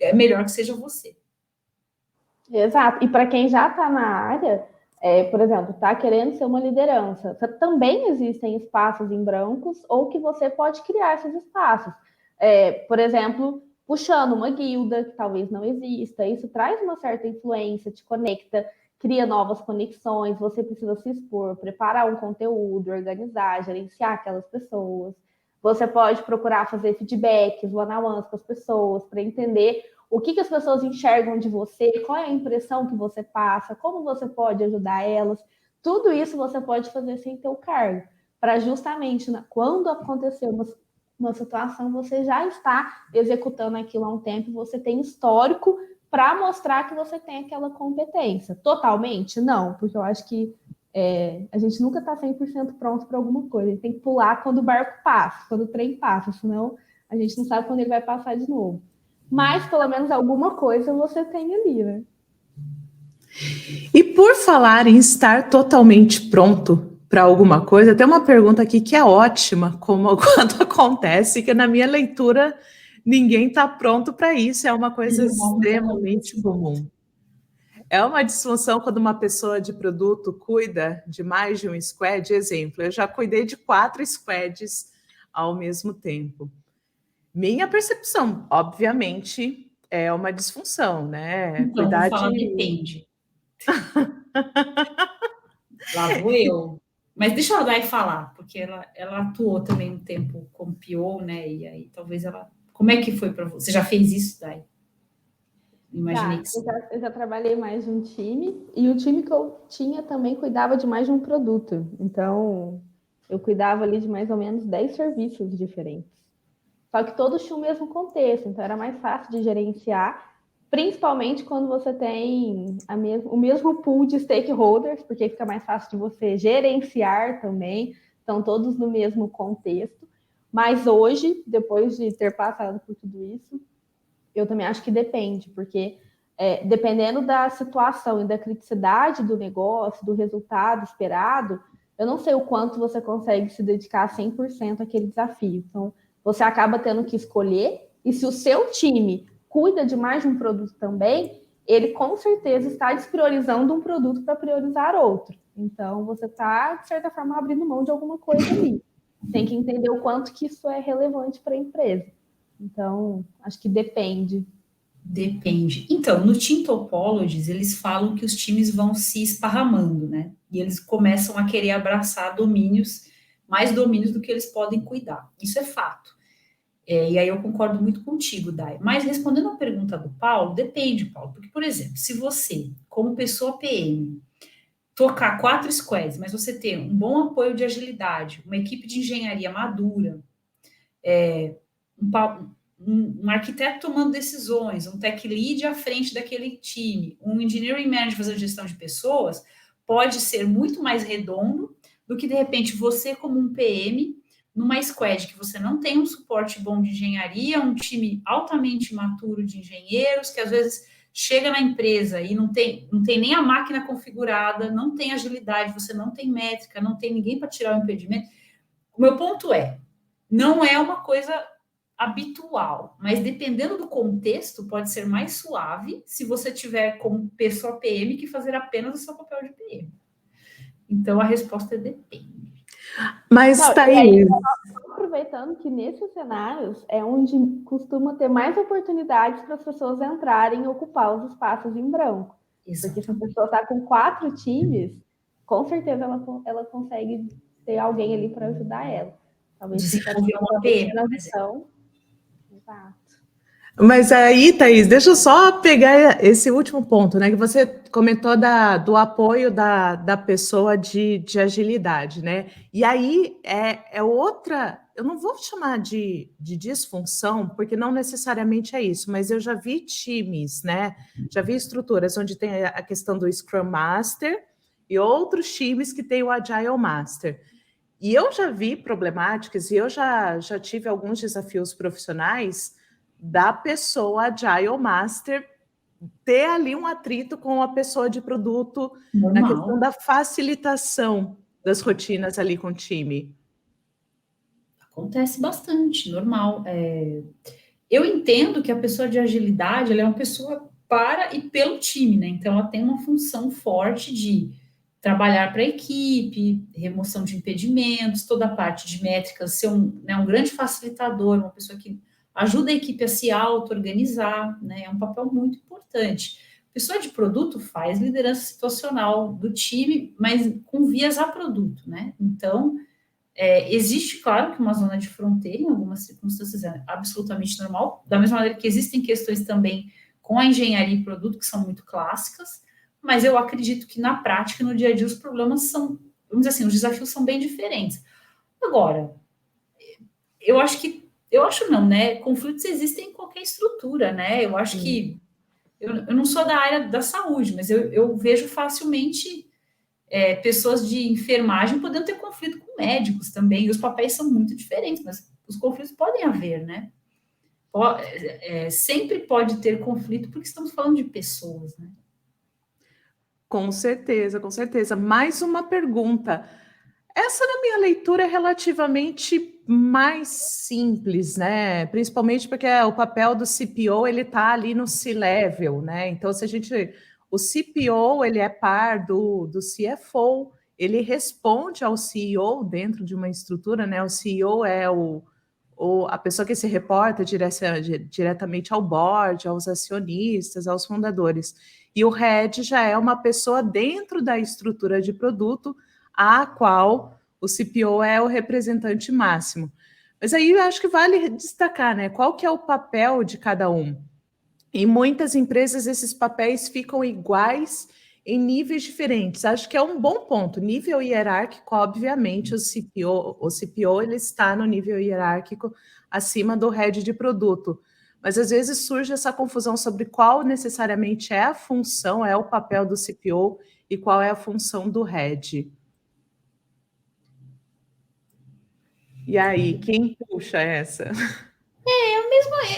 É melhor que seja você. Exato. E para quem já está na área, por exemplo, está querendo ser uma liderança, também existem espaços em brancos ou que você pode criar esses espaços. Por exemplo, puxando uma guilda que talvez não exista, isso traz uma certa influência, te conecta, cria novas conexões, você precisa se expor, preparar um conteúdo, organizar, gerenciar aquelas pessoas. Você pode procurar fazer feedbacks, one-on-ones com as pessoas, para entender o que as pessoas enxergam de você, qual é a impressão que você passa, como você pode ajudar elas. Tudo isso você pode fazer sem ter o cargo, para justamente, quando acontecer uma situação, você já está executando aquilo há um tempo, você tem histórico para mostrar que você tem aquela competência. Totalmente? Não, porque eu acho que a gente nunca está 100% pronto para alguma coisa. A gente tem que pular quando o barco passa, quando o trem passa, senão a gente não sabe quando ele vai passar de novo. Mas, pelo menos, alguma coisa você tem ali, né? E por falar em estar totalmente pronto para alguma coisa, tem uma pergunta aqui que é ótima, como quando acontece, que na minha leitura ninguém está pronto para isso, é uma coisa extremamente comum. É uma disfunção quando uma pessoa de produto cuida de mais de um squad. Exemplo, eu já cuidei de 4 squads ao mesmo tempo. Minha percepção, obviamente, é uma disfunção, né? Então, cuidar vou falar depende. Lá vou eu. Mas deixa a Dai falar, porque ela atuou também um tempo como PO, né? E aí talvez ela... Como é que foi para você? Você já fez isso, Dai? Imaginei que sim. Eu já trabalhei mais de um time, e o time que eu tinha também cuidava de mais de um produto. Então, eu cuidava ali de mais ou menos 10 serviços diferentes. Só que todos tinham o mesmo contexto, então era mais fácil de gerenciar, principalmente quando você tem o mesmo pool de stakeholders, porque fica mais fácil de você gerenciar também, estão todos no mesmo contexto. Mas hoje, depois de ter passado por tudo isso, eu também acho que depende, porque dependendo da situação e da criticidade do negócio, do resultado esperado, eu não sei o quanto você consegue se dedicar 100% àquele desafio. Então, você acaba tendo que escolher, e se o seu time cuida de mais de um produto também, ele com certeza está despriorizando um produto para priorizar outro. Então, você está, de certa forma, abrindo mão de alguma coisa ali. Tem que entender o quanto que isso é relevante para a empresa. Então, acho que depende. Depende. Então, no Team Topologies, eles falam que os times vão se esparramando, né? E eles começam a querer abraçar mais domínios do que eles podem cuidar. Isso é fato. E aí eu concordo muito contigo, Dai. Mas respondendo a pergunta do Paulo, depende, Paulo. Porque, por exemplo, se você, como pessoa PM, tocar 4 squads, mas você ter um bom apoio de agilidade, uma equipe de engenharia madura, um arquiteto tomando decisões, um tech lead à frente daquele time, um engineering manager fazendo gestão de pessoas, pode ser muito mais redondo do que, de repente, você como um PM, numa squad que você não tem um suporte bom de engenharia, um time altamente maturo de engenheiros, que às vezes chega na empresa e não tem nem a máquina configurada, não tem agilidade, você não tem métrica, não tem ninguém para tirar o impedimento. O meu ponto não é uma coisa habitual, mas dependendo do contexto, pode ser mais suave se você tiver como pessoa PM que fazer apenas o seu papel de PM. Então, a resposta é depende. Mas, Thaís... Aproveitando que nesses cenários é onde costuma ter mais oportunidades para as pessoas entrarem e ocupar os espaços em branco. Exatamente. Porque se a pessoa está com 4 times, com certeza ela consegue ter alguém ali para ajudar ela. Talvez desenvolver uma PM. Exato. Mas aí, Thaís, deixa eu só pegar esse último ponto, né? Que você comentou do apoio da pessoa de agilidade, né? E aí é outra, eu não vou chamar de disfunção, porque não necessariamente é isso, mas eu já vi times, né? Já vi estruturas onde tem a questão do Scrum Master e outros times que tem o Agile Master. E eu já vi problemáticas e eu já tive alguns desafios profissionais da pessoa Agile Master ter ali um atrito com a pessoa de produto normal, na questão da facilitação das rotinas ali com o time. Acontece bastante, normal. Eu entendo que a pessoa de agilidade ela é uma pessoa para e pelo time, né? Então ela tem uma função forte de trabalhar para a equipe, remoção de impedimentos, toda a parte de métricas, ser um grande facilitador, uma pessoa que ajuda a equipe a se auto-organizar, né? É um papel muito importante. Pessoa de produto faz liderança situacional do time, mas com vias a produto, né? Então, existe, claro, que uma zona de fronteira, em algumas circunstâncias, é absolutamente normal, da mesma maneira que existem questões também com a engenharia e produto, que são muito clássicas, mas eu acredito que na prática, no dia a dia, os problemas são, vamos dizer assim, os desafios são bem diferentes. Agora, eu acho não, né? Conflitos existem em qualquer estrutura, né? Eu acho que eu não sou da área da saúde, mas eu vejo facilmente pessoas de enfermagem podendo ter conflito com médicos também, e os papéis são muito diferentes, mas os conflitos podem haver, né? Sempre pode ter conflito, porque estamos falando de pessoas, né? Com certeza, com certeza. Mais uma pergunta. Essa, na minha leitura, é relativamente mais simples, né? Principalmente porque o papel do CPO ele está ali no C-level, né? Então, se a gente. O CPO ele é par do CFO, ele responde ao CEO dentro de uma estrutura, né? O CEO é a pessoa que se reporta diretamente ao board, aos acionistas, aos fundadores. E o head já é uma pessoa dentro da estrutura de produto a qual o CPO é o representante máximo. Mas aí eu acho que vale destacar, né? Qual que é o papel de cada um? Em muitas empresas, esses papéis ficam iguais em níveis diferentes. Acho que é um bom ponto. Nível hierárquico, obviamente, o CPO ele está no nível hierárquico acima do head de produto. Mas às vezes surge essa confusão sobre qual necessariamente é a função, é o papel do CPO e qual é a função do head. E aí, quem puxa essa?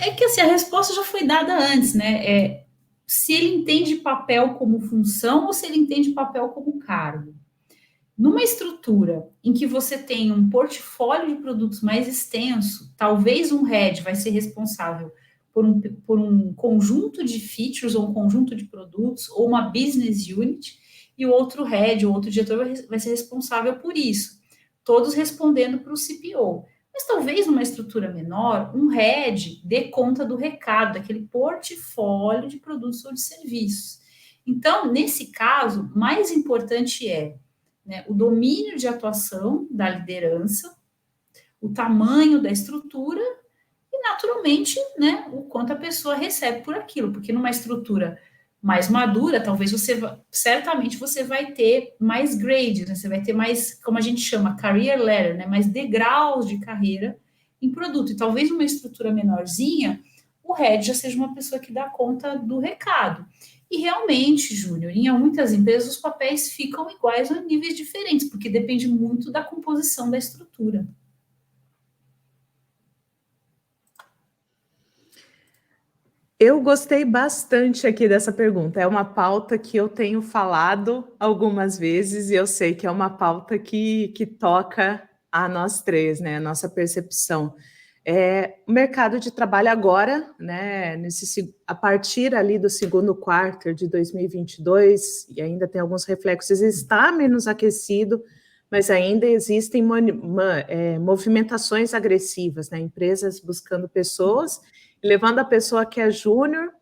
É que assim, a resposta já foi dada antes, né? Se ele entende papel como função ou se ele entende papel como cargo. Numa estrutura em que você tem um portfólio de produtos mais extenso, talvez um head vai ser responsável por um conjunto de features ou um conjunto de produtos, ou uma business unit, e o outro head, o outro diretor vai ser responsável por isso, todos respondendo para o CPO. Mas talvez numa estrutura menor, um head dê conta do recado, daquele portfólio de produtos ou de serviços. Então, nesse caso, mais importante né, o domínio de atuação da liderança, o tamanho da estrutura e, naturalmente, né, o quanto a pessoa recebe por aquilo, porque numa estrutura mais madura, talvez certamente você vai ter mais grades, né, você vai ter mais, como a gente chama, career ladder, né, mais degraus de carreira em produto, e talvez numa estrutura menorzinha, o head já seja uma pessoa que dá conta do recado. E realmente, Júnior, em muitas empresas os papéis ficam iguais a níveis diferentes, porque depende muito da composição da estrutura. Eu gostei bastante aqui dessa pergunta. É uma pauta que eu tenho falado algumas vezes e eu sei que é uma pauta que toca a nós três, né? A nossa percepção. O mercado de trabalho agora, né? A partir ali do segundo quarto de 2022, e ainda tem alguns reflexos, está menos aquecido, mas ainda existem movimentações agressivas, né? Empresas buscando pessoas, levando a pessoa que é júnior,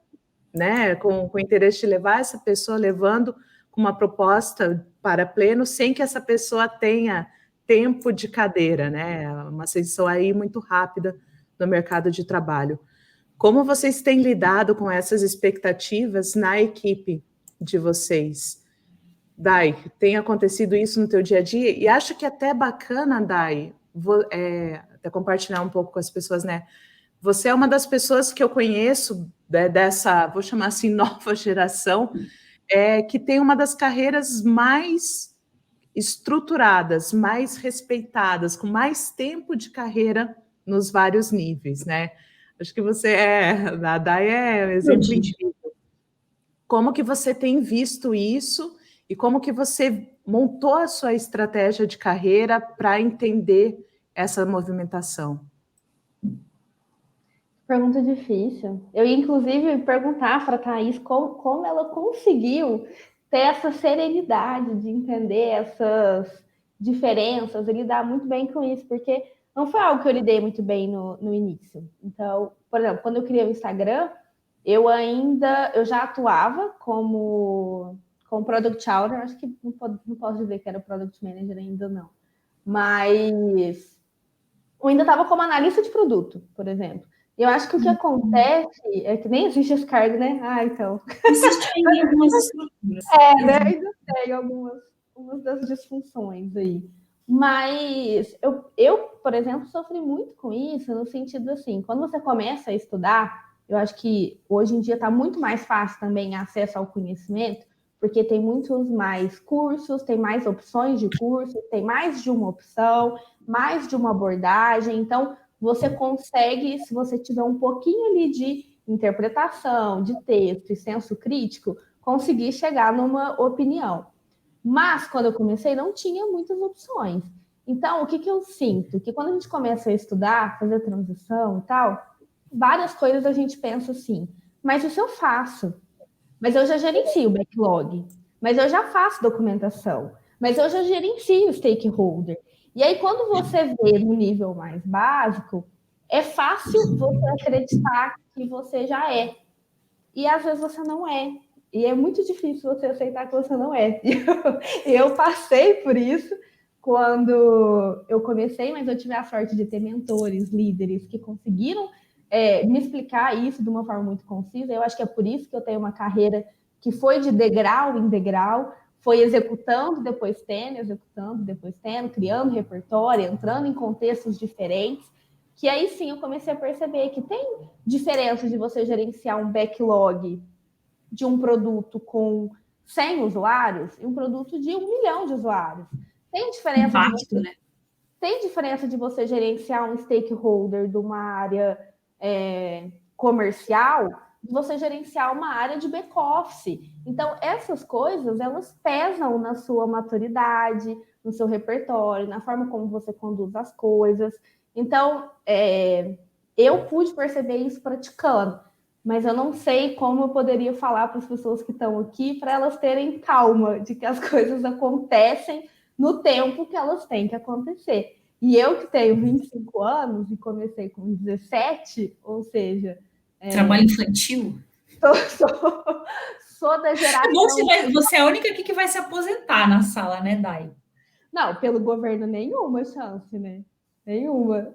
né, com o interesse de levar essa pessoa, levando com uma proposta para pleno, sem que essa pessoa tenha tempo de cadeira, né? Uma ascensão aí muito rápida no mercado de trabalho. Como vocês têm lidado com essas expectativas na equipe de vocês? Dai, tem acontecido isso no teu dia a dia? E acho que até bacana, Dai, até compartilhar um pouco com as pessoas, né? Você é uma das pessoas que eu conheço dessa, vou chamar assim, nova geração, que tem uma das carreiras mais estruturadas, mais respeitadas, com mais tempo de carreira nos vários níveis, né? Acho que a Dai é um exemplo incrível. Como que você tem visto isso e como que você montou a sua estratégia de carreira para entender essa movimentação? Pergunta difícil. Eu ia, inclusive, perguntar para a Thaís como ela conseguiu ter essa serenidade de entender essas diferenças e lidar muito bem com isso, porque não foi algo que eu lidei muito bem no início. Então, por exemplo, quando eu criei o Instagram, eu já atuava como Product Owner, acho que não posso dizer que era Product Manager ainda não, mas eu ainda estava como analista de produto, por exemplo. Eu acho que o que acontece é que nem existe esse cargo, né? Então. Existe ainda algumas estruturas. Né? Ainda tem algumas das disfunções aí. Mas eu, por exemplo, sofri muito com isso, no sentido assim, quando você começa a estudar, eu acho que hoje em dia está muito mais fácil também acesso ao conhecimento, porque tem muitos mais cursos, tem mais opções de curso, tem mais de uma opção, mais de uma abordagem. Então, você consegue, se você tiver um pouquinho ali de interpretação, de texto e senso crítico, conseguir chegar numa opinião. Mas, quando eu comecei, não tinha muitas opções. Então, o que eu sinto? Que quando a gente começa a estudar, fazer transição e tal, várias coisas a gente pensa assim, mas isso eu faço. Mas eu já gerencio o backlog. Mas eu já faço documentação. Mas eu já gerencio o stakeholder. E aí, quando você vê no nível mais básico, é fácil você acreditar que você já é. E às vezes você não é. E é muito difícil você aceitar que você não é. Eu passei por isso quando eu comecei, mas eu tive a sorte de ter mentores, líderes que conseguiram me explicar isso de uma forma muito concisa. Eu acho que é por isso que eu tenho uma carreira que foi de degrau em degrau, foi executando, depois tendo, criando repertório, entrando em contextos diferentes, que aí sim eu comecei a perceber que tem diferença de você gerenciar um backlog de um produto com 100 usuários e um produto de 1 milhão de usuários. Tem diferença, tem diferença de você gerenciar um stakeholder de uma área comercial, de você gerenciar uma área de back-office. Então, essas coisas, elas pesam na sua maturidade, no seu repertório, na forma como você conduz as coisas. Então, eu pude perceber isso praticando, mas eu não sei como eu poderia falar para as pessoas que estão aqui para elas terem calma de que as coisas acontecem no tempo que elas têm que acontecer. E eu que tenho 25 anos e comecei com 17, ou seja... Trabalho infantil? Sou da geração... Você é a única aqui que vai se aposentar na sala, né, Dai? Não, pelo governo nenhuma chance, né? Nenhuma.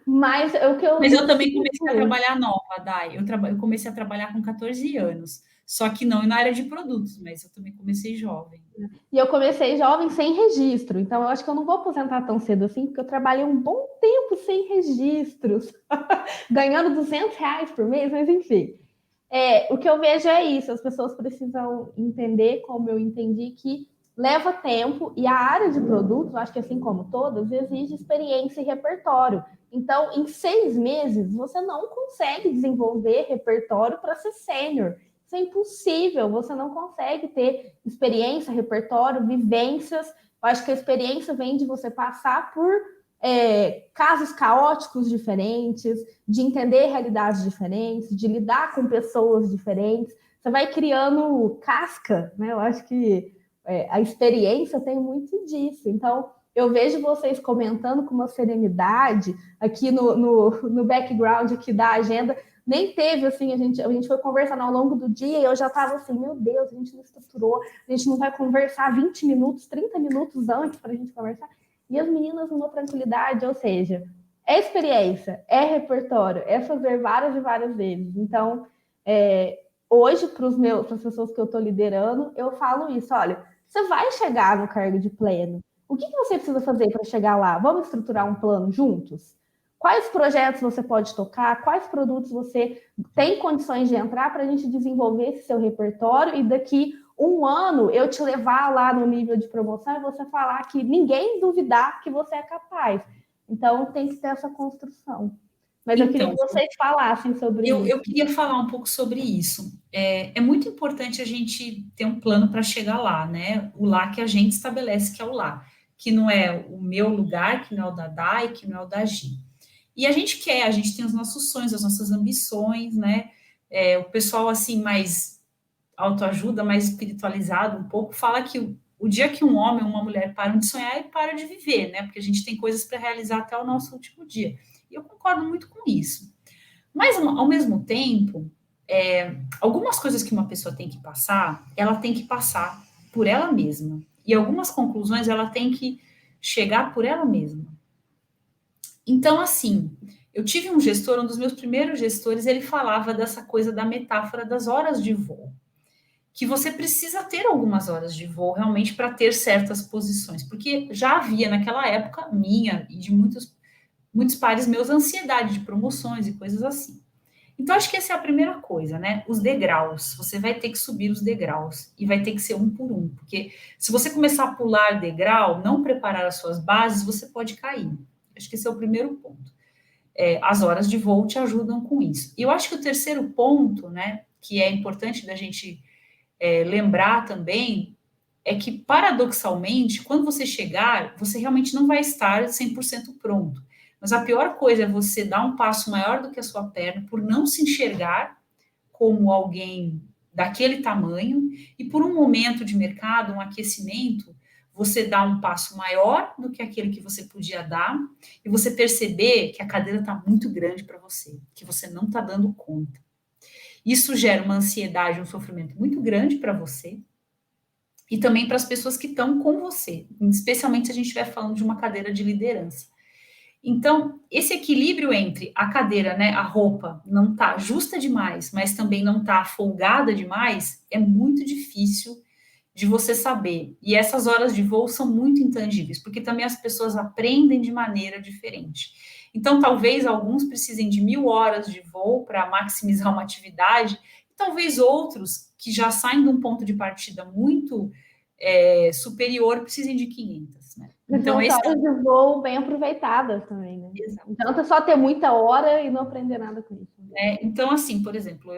Mas eu também comecei a trabalhar nova, Dai. Eu comecei a trabalhar com 14 anos. Só que não na área de produtos, mas eu também comecei jovem. E eu comecei jovem sem registro. Então, eu acho que eu não vou aposentar tão cedo assim, porque eu trabalhei um bom tempo sem registros. Ganhando R$200 por mês, mas enfim. O que eu vejo é isso. As pessoas precisam entender, como eu entendi, que leva tempo, e a área de produtos, acho que assim como todas, exige experiência e repertório. Então, em 6 meses, você não consegue desenvolver repertório para ser sênior. Isso é impossível, você não consegue ter experiência, repertório, vivências. Eu acho que a experiência vem de você passar por casos caóticos diferentes, de entender realidades diferentes, de lidar com pessoas diferentes. Você vai criando casca, né? Eu acho que a experiência tem muito disso. Então, eu vejo vocês comentando com uma serenidade aqui no background aqui da agenda. Nem teve, assim, a gente foi conversando ao longo do dia e eu já estava assim, meu Deus, a gente não estruturou, a gente não vai conversar 20 minutos, 30 minutos antes para a gente conversar. E as meninas numa tranquilidade, ou seja, é experiência, é repertório, é fazer várias e várias vezes. Então, hoje, para as pessoas que eu estou liderando, eu falo isso, olha, você vai chegar no cargo de pleno. O que você precisa fazer para chegar lá? Vamos estruturar um plano juntos? Quais projetos você pode tocar? Quais produtos você tem condições de entrar para a gente desenvolver esse seu repertório e daqui 1 ano eu te levar lá no nível de promoção e você falar que ninguém duvidar que você é capaz. Então, tem que ter essa construção. Mas eu queria que vocês falassem sobre isso. Eu queria falar um pouco sobre isso. É muito importante a gente ter um plano para chegar lá, né? O lá que a gente estabelece que é o lá, que não é o meu lugar, que não é o da Dai, que não é o da Gi. E a gente tem os nossos sonhos, as nossas ambições, né? O pessoal, assim, mais autoajuda, mais espiritualizado um pouco, fala que o dia que um homem ou uma mulher param de sonhar, ele para de viver, né? Porque a gente tem coisas para realizar até o nosso último dia. E eu concordo muito com isso. Mas, ao mesmo tempo, algumas coisas que uma pessoa tem que passar, ela tem que passar por ela mesma. E algumas conclusões ela tem que chegar por ela mesma. Então, assim, eu tive um gestor, um dos meus primeiros gestores, ele falava dessa coisa da metáfora das horas de voo. Que você precisa ter algumas horas de voo realmente para ter certas posições, porque já havia naquela época minha e de muitos pares meus ansiedade de promoções e coisas assim. Então acho que essa é a primeira coisa, né? Os degraus, você vai ter que subir os degraus e vai ter que ser um por um, porque se você começar a pular degrau, não preparar as suas bases, você pode cair. Acho que esse é o primeiro ponto. As horas de voo te ajudam com isso. E eu acho que o terceiro ponto, né, que é importante da gente lembrar também é que, paradoxalmente, quando você chegar, você realmente não vai estar 100% pronto. Mas a pior coisa é você dar um passo maior do que a sua perna por não se enxergar como alguém daquele tamanho e por um momento de mercado, um aquecimento, você dá um passo maior do que aquele que você podia dar e você perceber que a cadeira está muito grande para você, que você não está dando conta. Isso gera uma ansiedade, um sofrimento muito grande para você e também para as pessoas que estão com você, especialmente se a gente estiver falando de uma cadeira de liderança. Então, esse equilíbrio entre a cadeira, né, a roupa, não tá justa demais, mas também não tá folgada demais, é muito difícil de você saber. E essas horas de voo são muito intangíveis, porque também as pessoas aprendem de maneira diferente. Então, talvez alguns precisem de 1.000 horas de voo para maximizar uma atividade, e talvez outros que já saem de um ponto de partida muito superior precisem de 500, né? Então, esse horas de voo bem aproveitadas também, né? Exato. Então, não é só ter muita hora e não aprender nada com isso. Então, assim, por exemplo,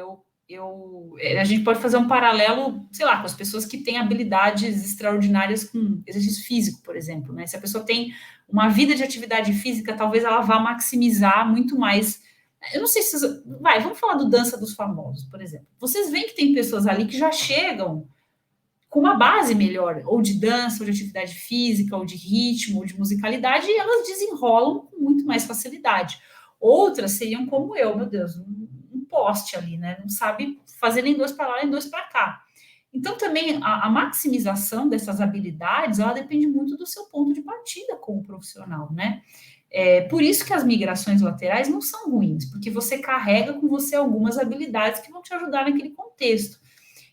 a gente pode fazer um paralelo, sei lá, com as pessoas que têm habilidades extraordinárias com exercício físico, por exemplo, né? Se a pessoa tem uma vida de atividade física, talvez ela vá maximizar muito mais. Eu não sei se vamos falar do Dança dos Famosos, por exemplo. Vocês veem que tem pessoas ali que já chegam com uma base melhor, ou de dança, ou de atividade física, ou de ritmo, ou de musicalidade, e elas desenrolam com muito mais facilidade. Outras seriam como eu, meu Deus, um poste ali, né? Não sabe fazer nem 2 para lá, nem 2 para cá. Então, também, a maximização dessas habilidades, ela depende muito do seu ponto de partida como profissional, né? Por isso que as migrações laterais não são ruins, porque você carrega com você algumas habilidades que vão te ajudar naquele contexto.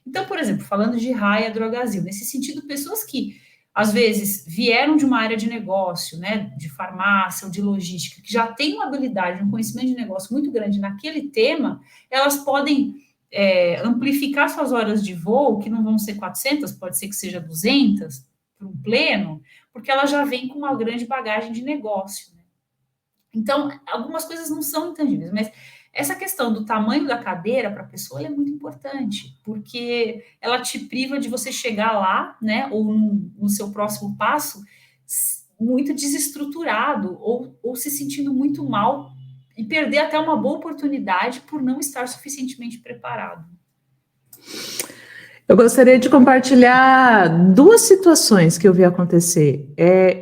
Então, por exemplo, falando de Raia Drogasil, nesse sentido, pessoas que, às vezes, vieram de uma área de negócio, né, de farmácia ou de logística, que já têm uma habilidade, um conhecimento de negócio muito grande naquele tema, elas podem amplificar suas horas de voo, que não vão ser 400, pode ser que seja 200, para um pleno, porque ela já vem com uma grande bagagem de negócio, né? Então, algumas coisas não são intangíveis, mas essa questão do tamanho da cadeira para a pessoa é muito importante, porque ela te priva de você chegar lá, né, ou no seu próximo passo, muito desestruturado, ou se sentindo muito mal, e perder até uma boa oportunidade por não estar suficientemente preparado. Eu gostaria de compartilhar 2 situações que eu vi acontecer.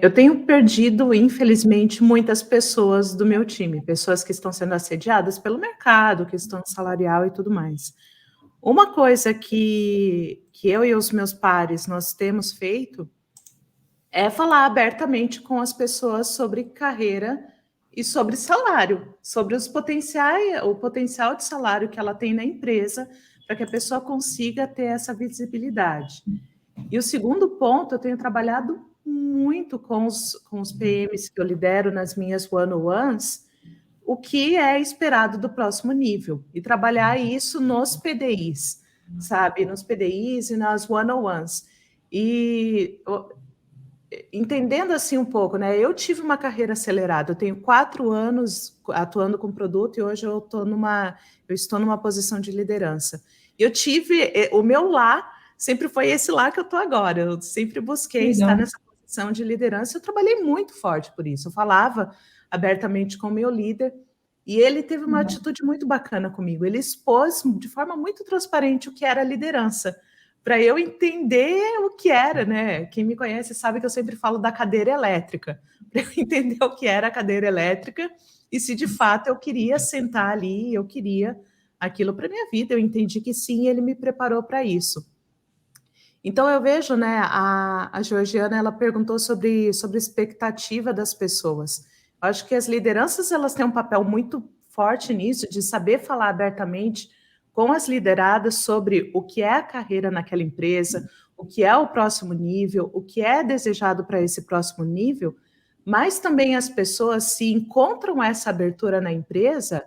Eu tenho perdido, infelizmente, muitas pessoas do meu time, pessoas que estão sendo assediadas pelo mercado, questão salarial e tudo mais. Uma coisa que eu e os meus pares nós temos feito é falar abertamente com as pessoas sobre carreira e sobre salário, sobre o potencial de salário que ela tem na empresa, para que a pessoa consiga ter essa visibilidade. E o segundo ponto, eu tenho trabalhado muito com os PMs que eu lidero nas minhas one-on-ones, o que é esperado do próximo nível, e trabalhar isso nos PDIs, sabe? Nos PDIs e nas one-on-ones. E entendendo assim um pouco, né? Eu tive uma carreira acelerada, eu tenho 4 anos atuando com produto e hoje eu estou numa posição de liderança. Eu tive, o meu lá sempre foi esse lá que eu estou agora, eu sempre busquei estar nessa posição de liderança, eu trabalhei muito forte por isso, eu falava abertamente com o meu líder e ele teve uma atitude muito bacana comigo, ele expôs de forma muito transparente o que era liderança, para eu entender o que era, né? Quem me conhece sabe que eu sempre falo da cadeira elétrica, para eu entender o que era a cadeira elétrica e se de fato eu queria sentar ali, eu queria aquilo para minha vida. Eu entendi que sim, ele me preparou para isso. Então eu vejo, né, a Georgiana, ela perguntou sobre a expectativa das pessoas. Eu acho que as lideranças, elas têm um papel muito forte nisso, de saber falar abertamente com as lideradas sobre o que é a carreira naquela empresa, o que é o próximo nível, o que é desejado para esse próximo nível, mas também as pessoas, se encontram essa abertura na empresa,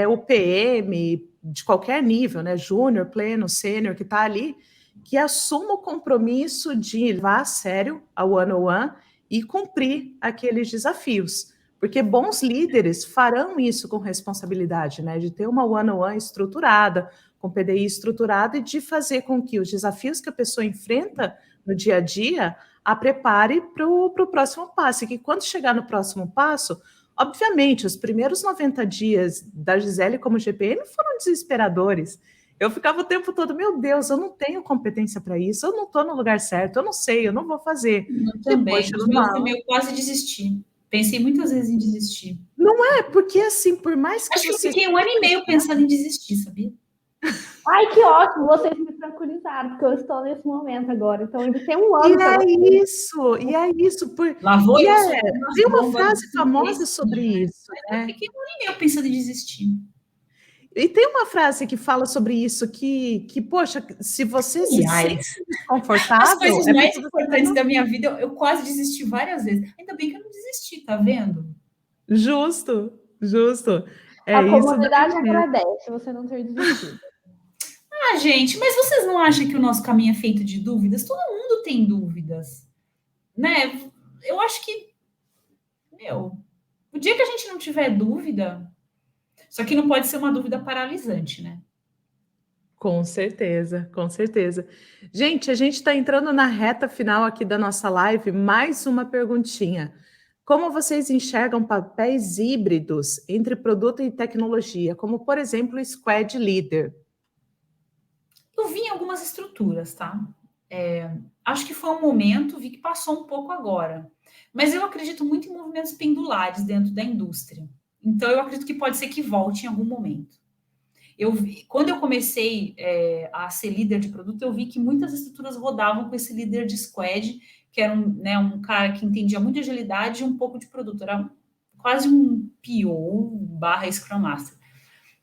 o PM, de qualquer nível, né, júnior, pleno, sênior, que está ali, que assuma o compromisso de levar a sério a one-on-one e cumprir aqueles desafios. Porque bons líderes farão isso com responsabilidade, né? De ter uma one-on-one estruturada, com PDI estruturado e de fazer com que os desafios que a pessoa enfrenta no dia a dia a prepare para o próximo passo. E que quando chegar no próximo passo, obviamente, os primeiros 90 dias da Gisele como GPM foram desesperadores. Eu ficava o tempo todo, meu Deus, eu não tenho competência para isso, eu não estou no lugar certo, eu não sei, eu não vou fazer. Eu também. Eu quase desisti. Pensei muitas vezes em desistir. Não é, porque assim, por mais que Acho que você... eu fiquei 1 ano e meio pensando em desistir, sabia? Ai, que ótimo, vocês me tranquilizaram, porque eu estou nesse momento agora. Então, ele tem um ano. E é isso. Lá vou eu. Tem uma frase famosa sobre isso, né? Eu fiquei 1 ano e meio pensando em desistir. E tem uma frase que fala sobre isso, que poxa, se você se sente desconfortável... As coisas mais importantes da minha vida, eu quase desisti várias vezes. Ainda bem que eu não desisti, tá vendo? Justo. A comunidade agradece você não ter desistido. Gente, mas vocês não acham que o nosso caminho é feito de dúvidas? Todo mundo tem dúvidas, né? Eu acho que, o dia que a gente não tiver dúvida, só que não pode ser uma dúvida paralisante, né? Com certeza. Gente, a gente está entrando na reta final aqui da nossa live. Mais uma perguntinha. Como vocês enxergam papéis híbridos entre produto e tecnologia, como, por exemplo, o Squad Leader? Eu vi em algumas estruturas, tá? Acho que foi um momento, vi que passou um pouco agora. Mas eu acredito muito em movimentos pendulares dentro da indústria. Então, eu acredito que pode ser que volte em algum momento. Quando eu comecei a ser líder de produto, eu vi que muitas estruturas rodavam com esse líder de squad, que era um cara que entendia muito de agilidade e um pouco de produto. Era quase um PO / Scrum Master.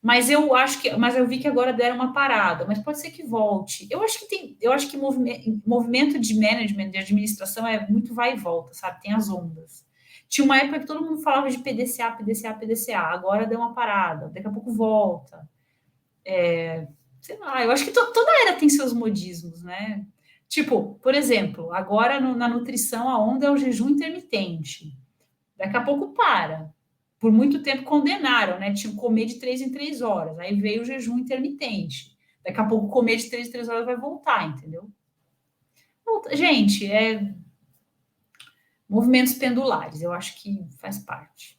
Mas eu vi que agora deram uma parada, mas pode ser que volte. Eu acho que movimento de management, de administração é muito vai e volta, sabe? Tem as ondas. Tinha uma época que todo mundo falava de PDCA, agora deu uma parada, daqui a pouco volta. Sei lá, eu acho que toda era tem seus modismos, né? Tipo, por exemplo, agora na nutrição a onda é o jejum intermitente. Daqui a pouco para. Por muito tempo condenaram, né? Tinha que comer de 3 em 3 horas. Aí veio o jejum intermitente. Daqui a pouco comer de 3 em 3 horas vai voltar, entendeu? Gente, movimentos pendulares, eu acho que faz parte.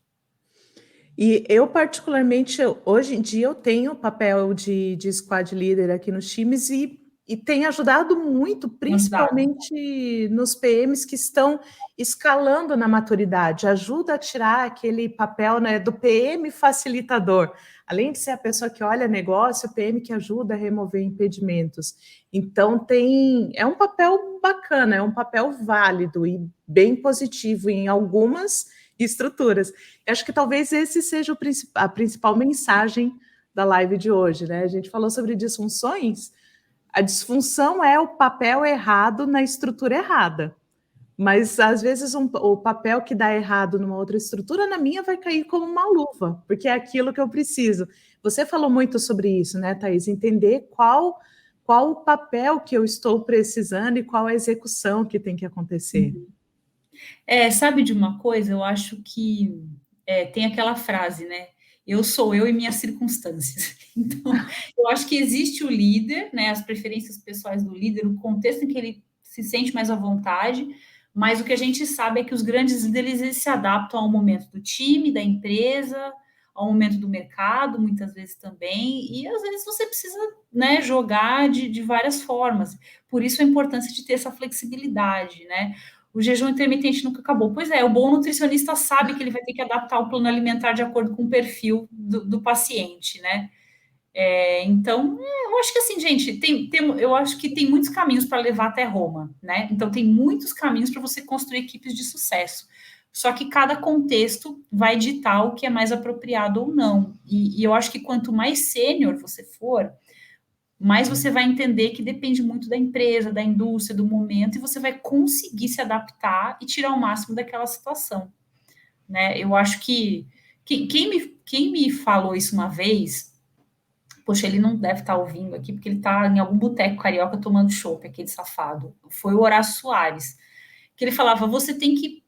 E eu, particularmente, hoje em dia, eu tenho o papel de squad leader aqui nos times e tem ajudado muito, principalmente nos PMs que estão escalando na maturidade. Ajuda a tirar aquele papel, né, do PM facilitador. Além de ser a pessoa que olha negócio, o PM que ajuda a remover impedimentos. Então, é um papel bacana, é um papel válido e bem positivo em algumas estruturas. Eu acho que talvez esse seja a principal mensagem da live de hoje, né? A gente falou sobre disfunções. A disfunção é o papel errado na estrutura errada. Mas, às vezes, o papel que dá errado numa outra estrutura, na minha, vai cair como uma luva, porque é aquilo que eu preciso. Você falou muito sobre isso, né, Thaís? Entender qual o papel que eu estou precisando e qual a execução que tem que acontecer. Sabe de uma coisa? Eu acho que tem aquela frase, né? Eu sou eu e minhas circunstâncias. Então, eu acho que existe o líder, né? As preferências pessoais do líder, o contexto em que ele se sente mais à vontade, mas o que a gente sabe é que os grandes líderes eles se adaptam ao momento do time, da empresa, ao momento do mercado, muitas vezes também, e às vezes você precisa, né, jogar de várias formas. Por isso a importância de ter essa flexibilidade, né? O jejum intermitente nunca acabou. Pois é, o bom nutricionista sabe que ele vai ter que adaptar o plano alimentar de acordo com o perfil do paciente, né? Então, eu acho que assim, gente, eu acho que tem muitos caminhos para levar até Roma, né? Então, tem muitos caminhos para você construir equipes de sucesso. Só que cada contexto vai ditar o que é mais apropriado ou não. E eu acho que quanto mais sênior você for, mais você vai entender que depende muito da empresa, da indústria, do momento, e você vai conseguir se adaptar e tirar o máximo daquela situação, né? Eu acho que quem me falou isso uma vez. Poxa, ele não deve estar ouvindo aqui, porque ele está em algum boteco carioca tomando chopp, aquele safado. Foi o Horácio Soares, que ele falava,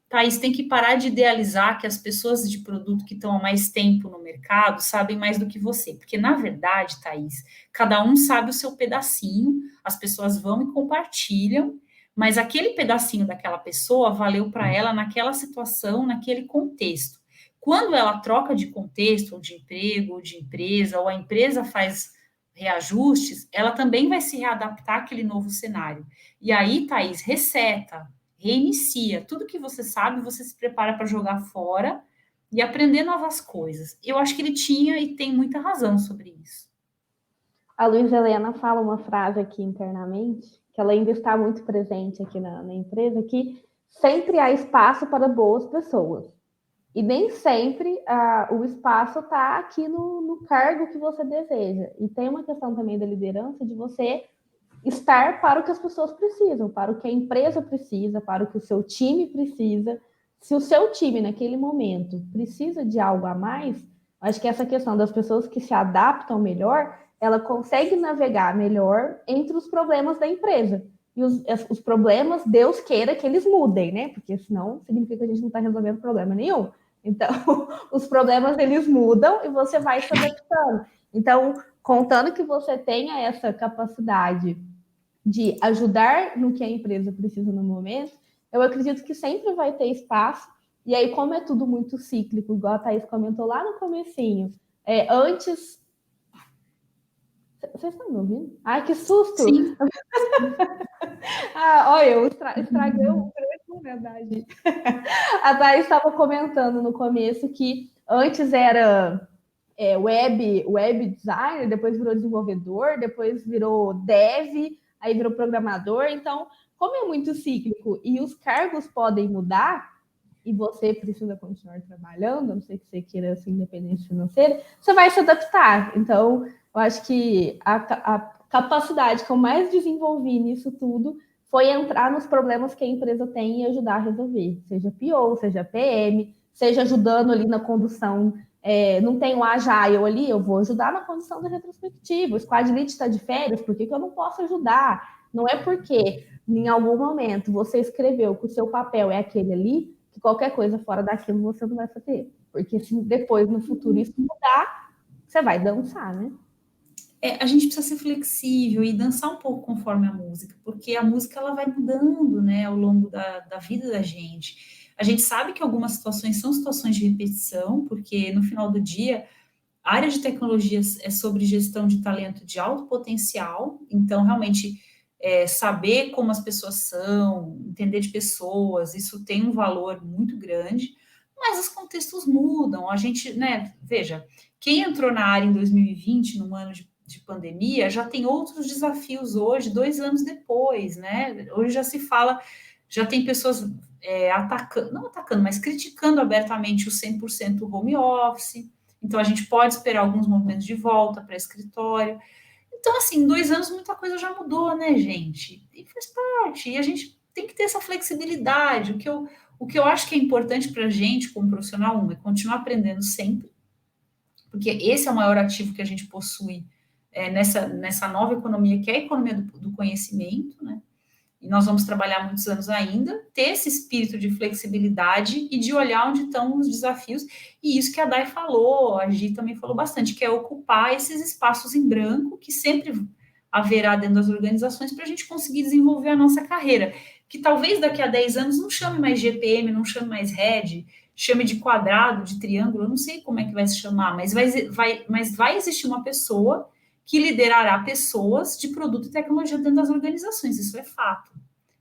Thaís, tem que parar de idealizar que as pessoas de produto que estão há mais tempo no mercado sabem mais do que você. Porque, na verdade, Thaís, cada um sabe o seu pedacinho, as pessoas vão e compartilham, mas aquele pedacinho daquela pessoa valeu para ela naquela situação, naquele contexto. Quando ela troca de contexto, ou de emprego, ou de empresa, ou a empresa faz reajustes, ela também vai se readaptar àquele novo cenário. E aí, Thaís, reseta, reinicia. Tudo que você sabe, você se prepara para jogar fora e aprender novas coisas. Eu acho que ele tinha e tem muita razão sobre isso. A Luísa Helena fala uma frase aqui internamente, que ela ainda está muito presente aqui na empresa, que sempre há espaço para boas pessoas. E nem sempre o espaço está aqui no cargo que você deseja. E tem uma questão também da liderança, de você estar para o que as pessoas precisam, para o que a empresa precisa, para o que o seu time precisa. Se o seu time, naquele momento, precisa de algo a mais, acho que essa questão das pessoas que se adaptam melhor, ela consegue navegar melhor entre os problemas da empresa. E os problemas, Deus queira que eles mudem, né? Porque senão significa que a gente não está resolvendo problema nenhum. Então, os problemas, eles mudam e você vai se adaptando. Então, contando que você tenha essa capacidade de ajudar no que a empresa precisa no momento, eu acredito que sempre vai ter espaço. E aí, como é tudo muito cíclico, igual a Thaís comentou lá no comecinho, antes... Vocês estão me ouvindo? Ai, que susto! Sim. Olha, eu estraguei o grande momento da gente. A Thaís estava comentando no começo que antes era web designer, depois virou desenvolvedor, depois virou dev, aí virou programador. Então, como é muito cíclico e os cargos podem mudar, e você precisa continuar trabalhando, a não ser que você queira essa independência financeira, você vai se adaptar. Então, eu acho que a capacidade que eu mais desenvolvi nisso tudo foi entrar nos problemas que a empresa tem e ajudar a resolver. Seja PO, seja PM, seja ajudando ali na condução. Não tem um Agile ali, eu vou ajudar na condução da retrospectiva. O Squad Lead está de férias, por que eu não posso ajudar? Não é porque em algum momento você escreveu que o seu papel é aquele ali, que qualquer coisa fora daquilo você não vai fazer. Porque se depois, no futuro, isso mudar, você vai dançar, né? A gente precisa ser flexível e dançar um pouco conforme a música, porque a música ela vai mudando, né, ao longo da vida da gente. A gente sabe que algumas situações são situações de repetição, porque no final do dia, a área de tecnologias é sobre gestão de talento de alto potencial, então realmente saber como as pessoas são, entender de pessoas, isso tem um valor muito grande, mas os contextos mudam. A gente, né, veja, quem entrou na área em 2020, num ano de pandemia, já tem outros desafios hoje, 2 anos depois, né? Hoje já se fala, já tem pessoas não atacando, mas criticando abertamente o 100% home office. Então, a gente pode esperar alguns movimentos de volta para escritório. Então, assim, em 2 anos muita coisa já mudou, né, gente? E faz parte. E a gente tem que ter essa flexibilidade. O que eu acho que é importante para a gente, como profissional, é continuar aprendendo sempre, porque esse é o maior ativo que a gente possui nessa nova economia, que é a economia do conhecimento, né? E nós vamos trabalhar muitos anos ainda, ter esse espírito de flexibilidade e de olhar onde estão os desafios, e isso que a Dai falou, a Gi também falou bastante, que é ocupar esses espaços em branco que sempre haverá dentro das organizações para a gente conseguir desenvolver a nossa carreira, que talvez daqui a 10 anos não chame mais GPM, não chame mais Head, chame de quadrado, de triângulo, eu não sei como é que vai se chamar, mas vai existir uma pessoa que liderará pessoas de produto e tecnologia dentro das organizações, isso é fato.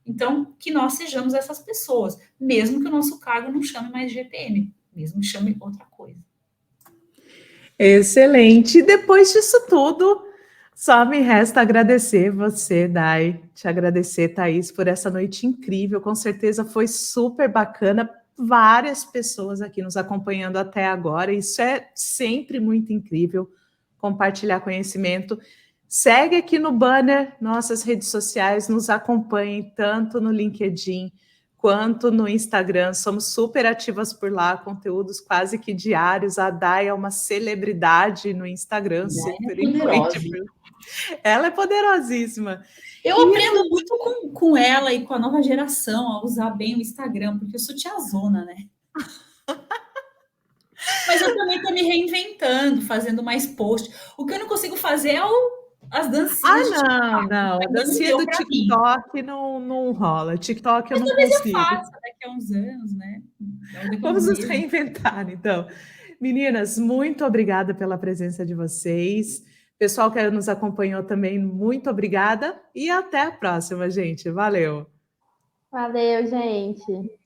Então, que nós sejamos essas pessoas, mesmo que o nosso cargo não chame mais GPM, mesmo que chame outra coisa. Excelente. E depois disso tudo, só me resta agradecer você, Dai, te agradecer, Thaís, por essa noite incrível. Com certeza foi super bacana. Várias pessoas aqui nos acompanhando até agora. Isso é sempre muito incrível, compartilhar conhecimento. Segue aqui no banner nossas redes sociais, nos acompanhem tanto no LinkedIn quanto no Instagram. Somos super ativas por lá, conteúdos quase que diários. A Dai é uma celebridade no Instagram, super influente. Ela é poderosíssima. Eu aprendo muito com ela e com a nova geração a usar bem o Instagram, porque eu sou tiazona, né? Mas eu também estou me reinventando, fazendo mais posts. O que eu não consigo fazer é as dancinhas. Não. A dancinha do TikTok não rola. TikTok eu não consigo. Talvez eu faça daqui a uns anos, né? Vamos nos reinventar, então. Meninas, muito obrigada pela presença de vocês. Pessoal que nos acompanhou também, muito obrigada. E até a próxima, gente. Valeu. Valeu, gente.